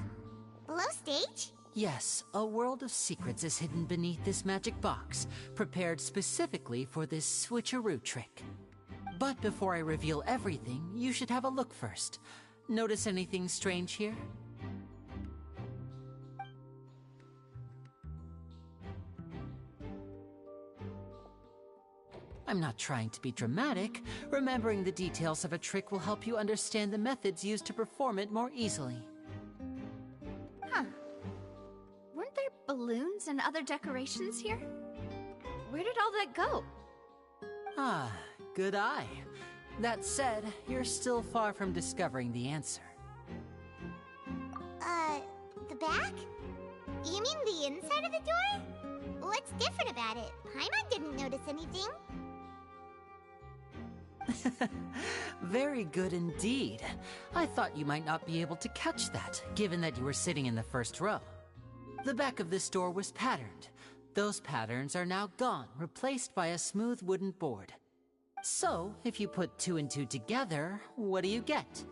Below stage? Yes, a world of secrets is hidden beneath this magic box, prepared specifically for this switcheroo trick. But before I reveal everything, you should have a look first. Notice anything strange here? I'm not trying to be dramatic. Remembering the details of a trick will help you understand the methods used to perform it more easily. Huh. Weren't there balloons and other decorations here? Where did all that go? Ah, good eye. That said, you're still far from discovering the answer. The back? You mean the inside of the door? What's different about it? Paimon didn't notice anything. Very good indeed. I thought you might not be able to catch that, given that you were sitting in the first row. The back of this door was patterned. Those patterns are now gone, replaced by a smooth wooden board. So, if you put 2 and 2 together, what do you get?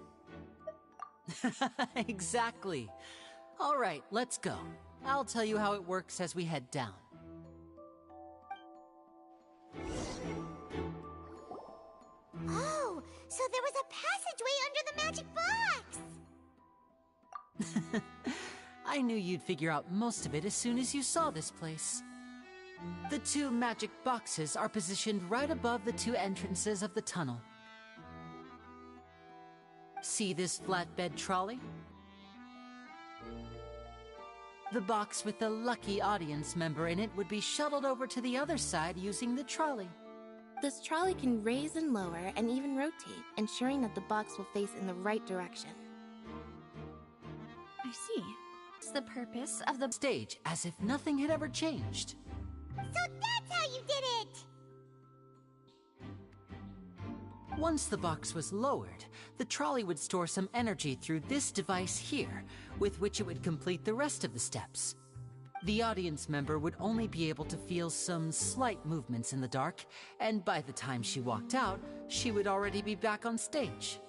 Exactly. All right, let's go. I'll tell you how it works as we head down. Oh, so there was a passageway under the magic box! I knew you'd figure out most of it as soon as you saw this place. The 2 magic boxes are positioned right above the 2 entrances of the tunnel. See this flatbed trolley? The box with the lucky audience member in it would be shuttled over to the other side using the trolley. This trolley can raise and lower and even rotate, ensuring that the box will face in the right direction. I see. What's the purpose of the stage, as if nothing had ever changed. So that's how you did it! Once the box was lowered, the trolley would store some energy through this device here, with which it would complete the rest of the steps. The audience member would only be able to feel some slight movements in the dark, and by the time she walked out, she would already be back on stage.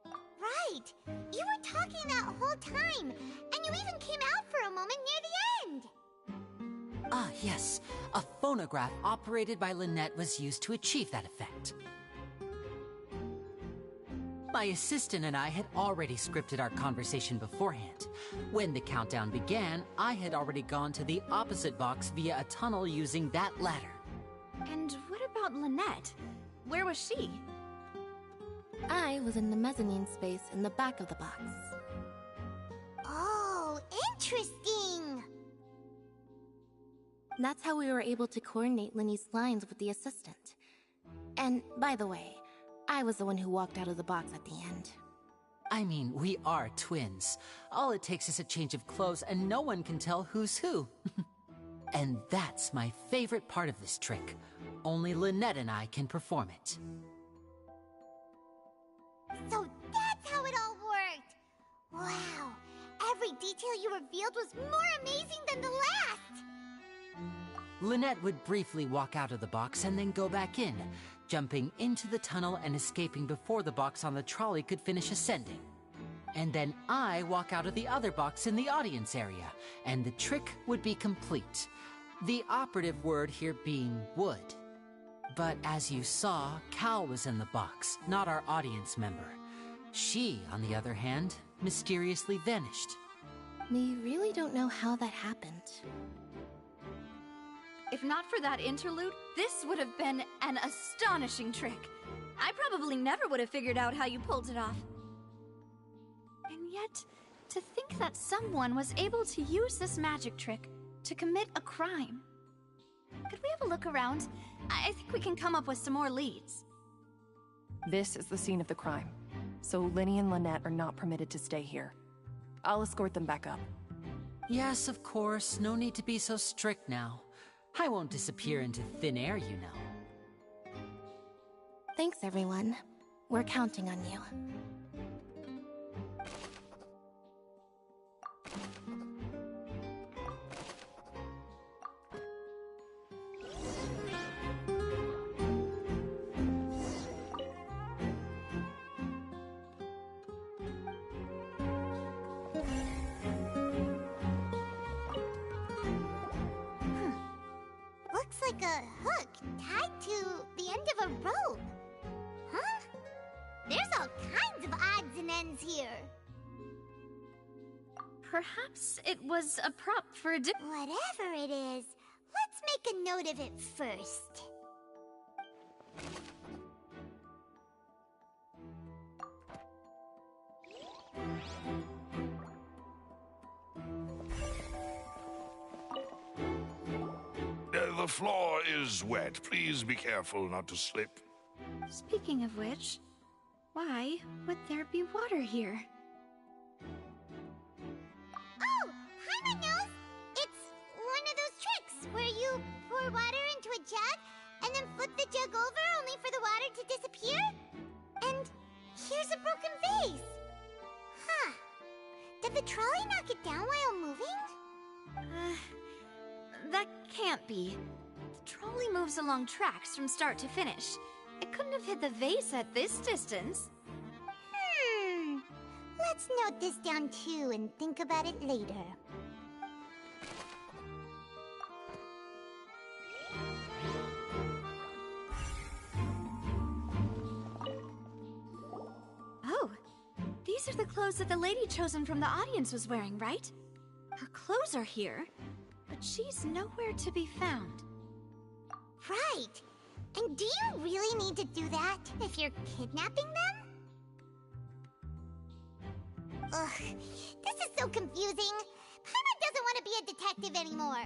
Right! You were talking that whole time, and you even came out for a moment near the end! Ah, yes. A phonograph operated by Lynette was used to achieve that effect. My assistant and I had already scripted our conversation beforehand. When the countdown began, I had already gone to the opposite box via a tunnel using that ladder. And what about Lynette? Where was she? I was in the mezzanine space in the back of the box. Oh, interesting! That's how we were able to coordinate Linny's lines with the assistant. And, by the way, I was the one who walked out of the box at the end. I mean, we are twins. All it takes is a change of clothes and no one can tell who's who. And that's my favorite part of this trick. Only Lynette and I can perform it. So that's how it all worked! Wow! Every detail you revealed was more amazing than the last! Lynette would briefly walk out of the box and then go back in, jumping into the tunnel and escaping before the box on the trolley could finish ascending. And then I walk out of the other box in the audience area, and the trick would be complete. The operative word here being would. But as you saw, Cal was in the box, not our audience member. She, on the other hand, mysteriously vanished. We really don't know how that happened. If not for that interlude, this would have been an astonishing trick. I probably never would have figured out how you pulled it off. And yet, to think that someone was able to use this magic trick to commit a crime. Could we have a look around? I think we can come up with some more leads. This is the scene of the crime, so Linny and Lynette are not permitted to stay here. I'll escort them back up. Yes, of course. No need to be so strict now. I won't disappear into thin air, you know. Thanks, everyone. We're counting on you. Looks like a hook tied to the end of a rope. Huh? There's all kinds of odds and ends here. Perhaps it was a prop for a Whatever it is, let's make a note of it first. The floor is wet. Please be careful not to slip. Speaking of which, why would there be water here? Oh, Paimon knows! It's one of those tricks where you pour water into a jug and then flip the jug over only for the water to disappear. And here's a broken vase. Huh. Did the trolley knock it down while moving? That can't be. The trolley moves along tracks from start to finish. It couldn't have hit the vase at this distance. Let's note this down too and think about it later. Oh, these are the clothes that the lady chosen from the audience was wearing, right? Her clothes are here, but she's nowhere to be found. Right. And do you really need to do that if you're kidnapping them? Ugh, this is so confusing. Paimon doesn't want to be a detective anymore.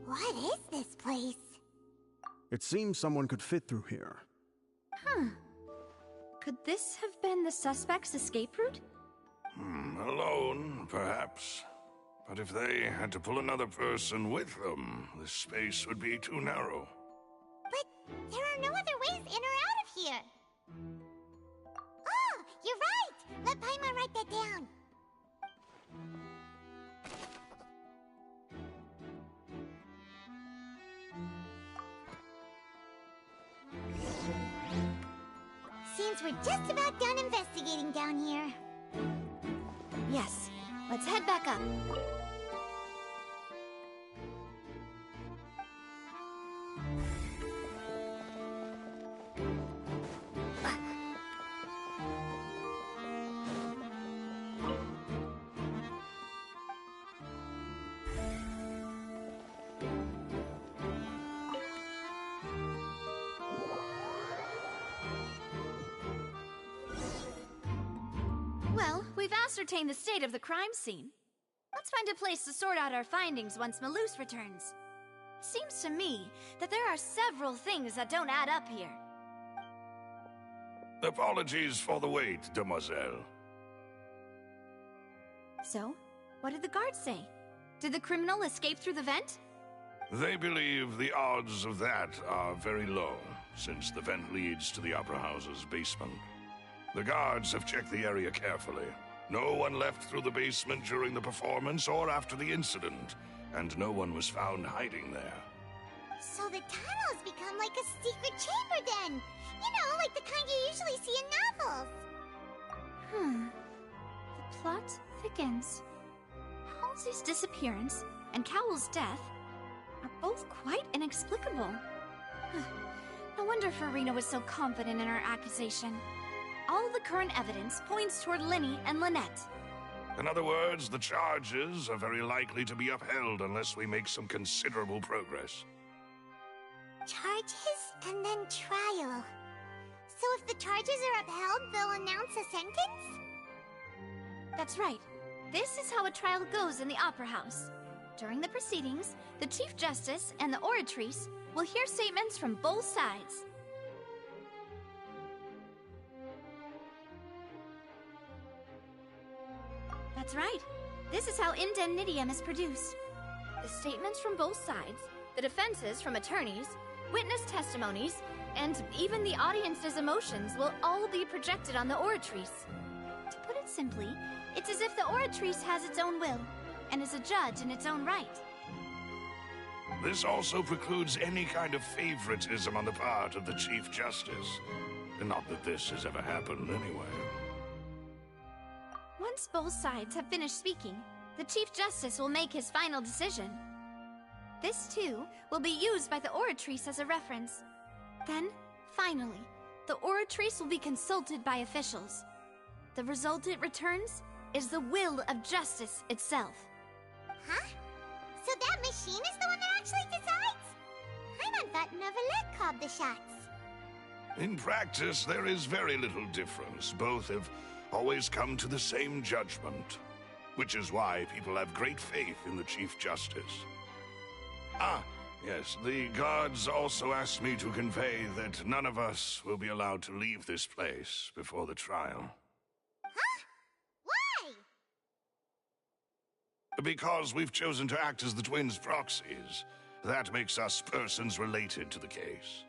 What is this place? It seems someone could fit through here. Huh. Could this have been the suspect's escape route? Alone, perhaps. But if they had to pull another person with them, the space would be too narrow. But there are no other ways in or out of here. Oh, you're right! Let Paimon write that down. Seems we're just about done investigating down here. Yes, let's head back up. Well, we've ascertained the state of the crime scene. Let's find a place to sort out our findings once Malus returns. Seems to me that there are several things that don't add up here. Apologies for the wait, demoiselle. So, what did the guards say? Did the criminal escape through the vent? They believe the odds of that are very low, since the vent leads to the Opera House's basement. The guards have checked the area carefully. No one left through the basement during the performance or after the incident, and no one was found hiding there. So the tunnels become like a secret chamber then! You know, like the kind you usually see in novels! The plot thickens. Halsey's disappearance and Cowell's death are both quite inexplicable. No wonder Farina was so confident in her accusation. All the current evidence points toward Linny and Lynette. In other words, the charges are very likely to be upheld unless we make some considerable progress. Charges and then trial. So if the charges are upheld, they'll announce a sentence? That's right. This is how a trial goes in the Opera House. During the proceedings, the Chief Justice and the Oratrice will hear statements from both sides. That's right. This is how indemnitium is produced. The statements from both sides, the defenses from attorneys, witness testimonies, and even the audience's emotions will all be projected on the Oratrice. To put it simply, it's as if the Oratrice has its own will, and is a judge in its own right. This also precludes any kind of favoritism on the part of the Chief Justice. Not that this has ever happened anyway. Once both sides have finished speaking, the Chief Justice will make his final decision. This, too, will be used by the Oratrice as a reference. Then, finally, the Oratrice will be consulted by officials. The result it returns is the will of justice itself. Huh? So that machine is the one that actually decides? Paimon thought Neuvillette called the shots. In practice, there is very little difference. Both have always come to the same judgment, which is why people have great faith in the Chief Justice. Ah, yes, the guards also asked me to convey that none of us will be allowed to leave this place before the trial. Huh? Why? Because we've chosen to act as the twins' proxies. That makes us persons related to the case.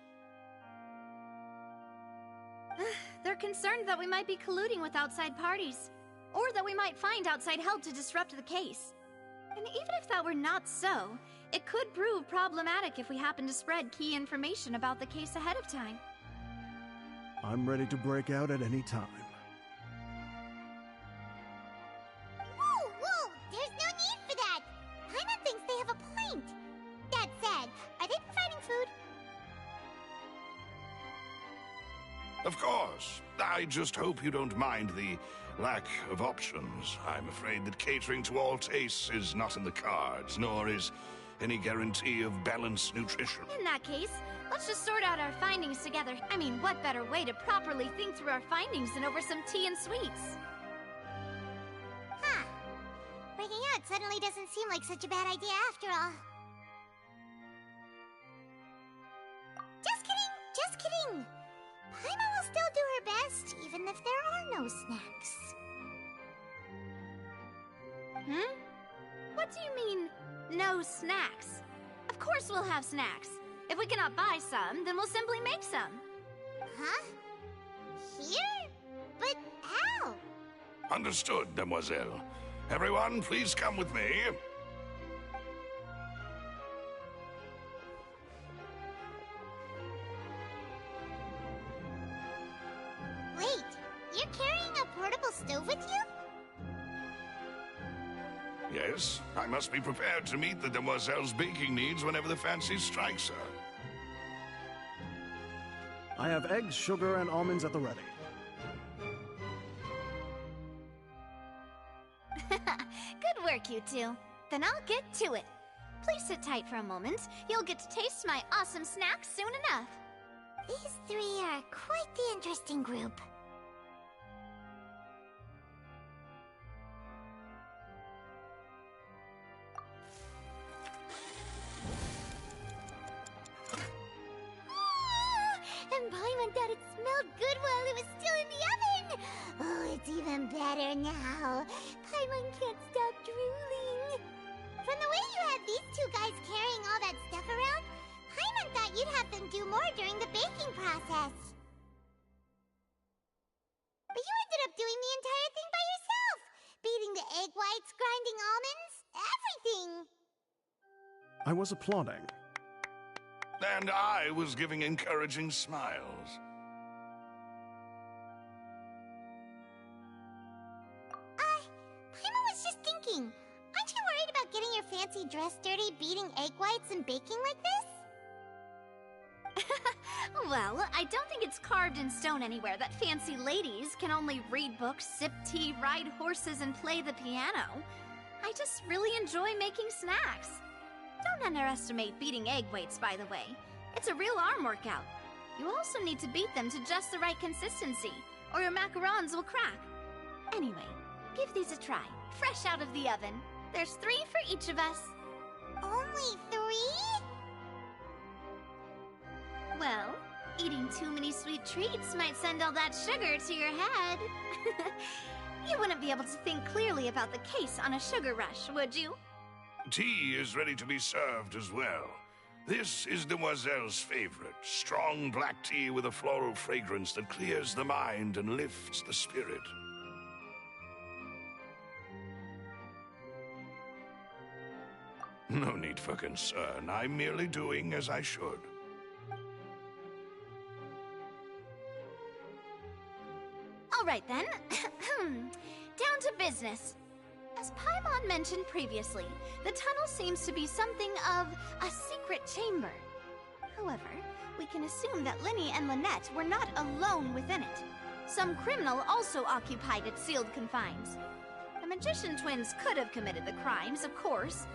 They're concerned that we might be colluding with outside parties, or that we might find outside help to disrupt the case. And even if that were not so, it could prove problematic if we happen to spread key information about the case ahead of time. I'm ready to break out at any time. Whoa, whoa! There's no need for that! Paimon thinks they have a point. That said, are they providing food? Of course. I just hope you don't mind the lack of options. I'm afraid that catering to all tastes is not in the cards, nor is any guarantee of balanced nutrition. In that case, let's just sort out our findings together. I mean, what better way to properly think through our findings than over some tea and sweets? Huh. Breaking out suddenly doesn't seem like such a bad idea after all. Just kidding! Just kidding! Paimon will still do her best, even if there are no snacks. What do you mean, no snacks? Of course we'll have snacks. If we cannot buy some, then we'll simply make some. Huh? Here? But how? Understood, Demoiselle. Everyone, please come with me. Wait, you're carrying a portable stove with you? Yes, I must be prepared to meet the Demoiselle's baking needs whenever the fancy strikes her. I have eggs, sugar, and almonds at the ready. Good work, you two. Then I'll get to it. Please sit tight for a moment. You'll get to taste my awesome snacks soon enough. These three are quite the interesting group. And Paimon thought it smelled good while it was still in the oven! Oh, it's even better now. Paimon can't stop drooling. For From the way you had these two guys carrying all that stuff around, Paimon thought you'd have them do more during the baking process. But you ended up doing the entire thing by yourself! Beating the egg whites, grinding almonds, everything! I was applauding. And I was giving encouraging smiles. Paimon was just thinking, aren't you worried about getting your fancy dress dirty beating egg whites and baking like this? Well, I don't think it's carved in stone anywhere that fancy ladies can only read books, sip tea, ride horses, and play the piano. I just really enjoy making snacks. Don't underestimate beating egg whites, by the way. It's a real arm workout. You also need to beat them to just the right consistency, or your macarons will crack. Anyway, give these a try, fresh out of the oven. There's 3 for each of us. Only 3? Well, eating too many sweet treats might send all that sugar to your head. You wouldn't be able to think clearly about the case on a sugar rush, would you? Tea is ready to be served as well. This is Demoiselle's favorite, strong black tea with a floral fragrance that clears the mind and lifts the spirit. No need for concern. I'm merely doing as I should. All right then. Down to business. As Paimon mentioned previously, the tunnel seems to be something of a secret chamber. However, we can assume that Linny and Lynette were not alone within it. Some criminal also occupied its sealed confines. The magician twins could have committed the crimes, of course,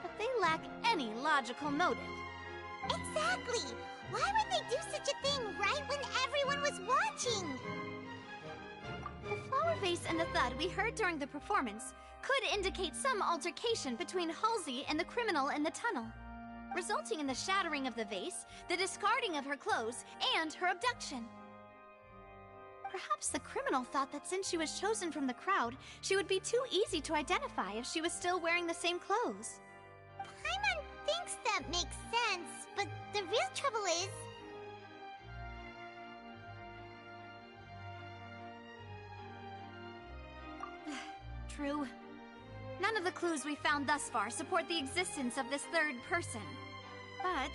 but they lack any logical motive. Exactly! Why would they do such a thing right when everyone was watching? The flower vase and the thud we heard during the performance could indicate some altercation between Halsey and the criminal in the tunnel, resulting in the shattering of the vase, the discarding of her clothes, and her abduction. Perhaps the criminal thought that since she was chosen from the crowd, she would be too easy to identify if she was still wearing the same clothes. Paimon thinks that makes sense, but the real trouble is... True. None of the clues we found thus far support the existence of this third person. But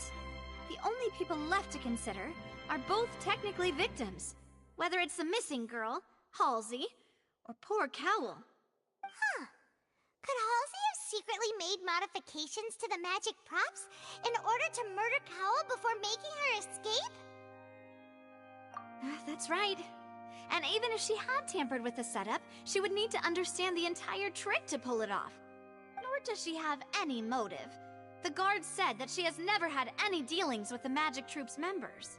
the only people left to consider are both technically victims, whether it's the missing girl, Halsey, or poor Cowell. Huh. Could Halsey have secretly made modifications to the magic props in order to murder Cowell before making her escape? That's right. And even if she had tampered with the setup, she would need to understand the entire trick to pull it off. Nor does she have any motive. The guard said that she has never had any dealings with the Magic Troop's members.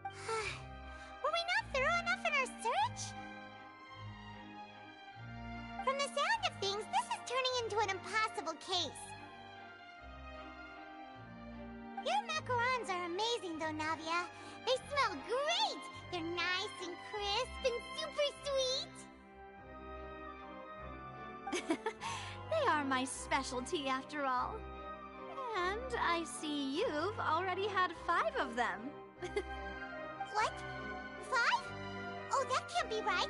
Were we not thorough enough in our search? From the sound of things, this is turning into an impossible case. Your macarons are amazing, though, Navia. They smell great! They're nice and crisp and super sweet. They are my specialty, after all. And I see you've already had 5 of them. What? 5? Oh, that can't be right.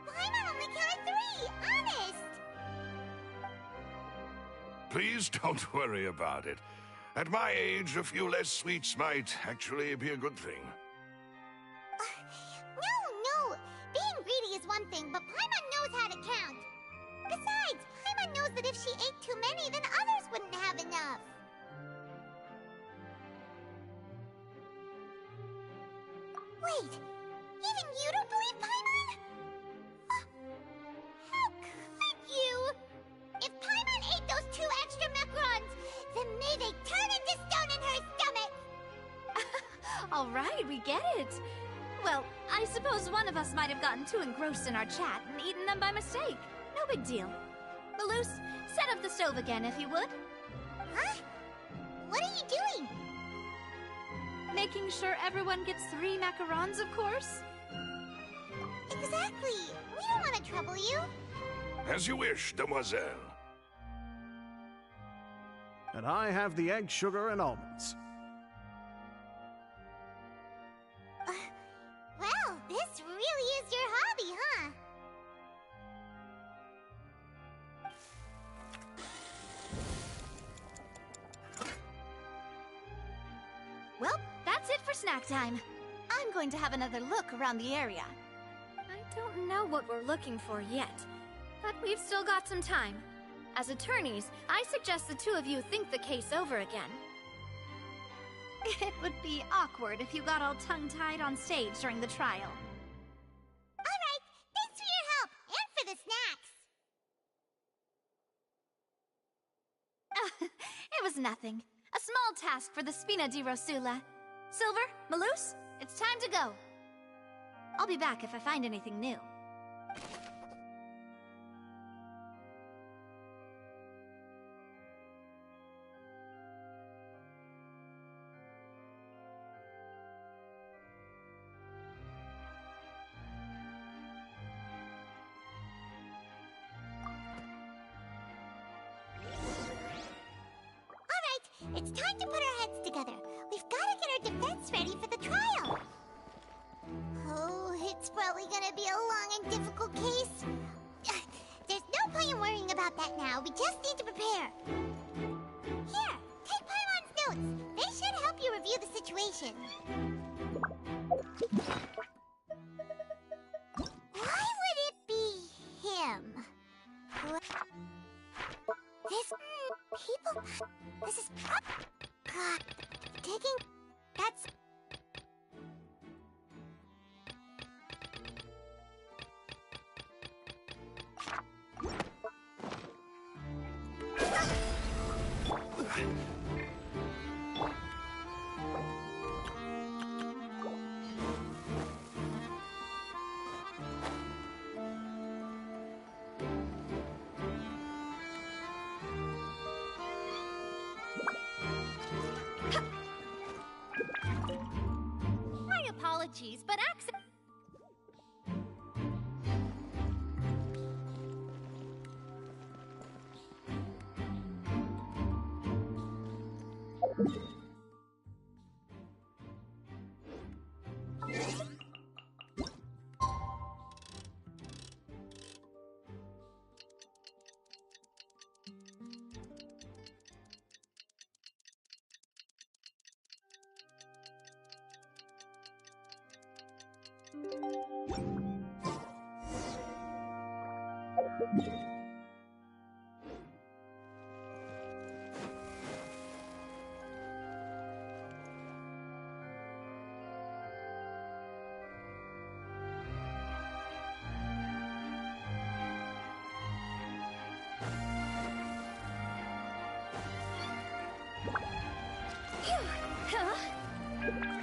Paimon only counted 3, honest. Please don't worry about it. At my age, a few less sweets might actually be a good thing. No. Being greedy is one thing, but Paimon knows how to count. Besides, Paimon knows that if she ate too many, then others wouldn't have enough. Wait, even you don't believe Paimon? How could you? If Paimon ate those 2 extra macarons, then may they turn into stone in her stomach! All right, we get it. Well, I suppose one of us might have gotten too engrossed in our chat and eaten them by mistake. No big deal. Malus, set up the stove again, if you would. Huh? What are you doing? Making sure everyone gets 3 macarons, of course. Exactly. We don't want to trouble you. As you wish, Demoiselle. And I have the egg, sugar, and almonds. Well, this really is your hobby, huh? Well, that's it for snack time. I'm going to have another look around the area. I don't know what we're looking for yet, but we've still got some time. As attorneys, I suggest the two of you think the case over again. It would be awkward if you got all tongue-tied on stage during the trial. All right, thanks for your help, and for the snacks. It was nothing. A small task for the Spina di Rosula. Silver, Maloose, it's time to go. I'll be back if I find anything new. It's time to put our heads together. We've got to get our defense ready for the trial. Oh, it's probably gonna be a long and difficult case. There's no point in worrying about that now. We just need to prepare. Here, take Pyron's notes. They should help you review the situation. Why would it be him? This is digging. That's apologies, but accent. Huh?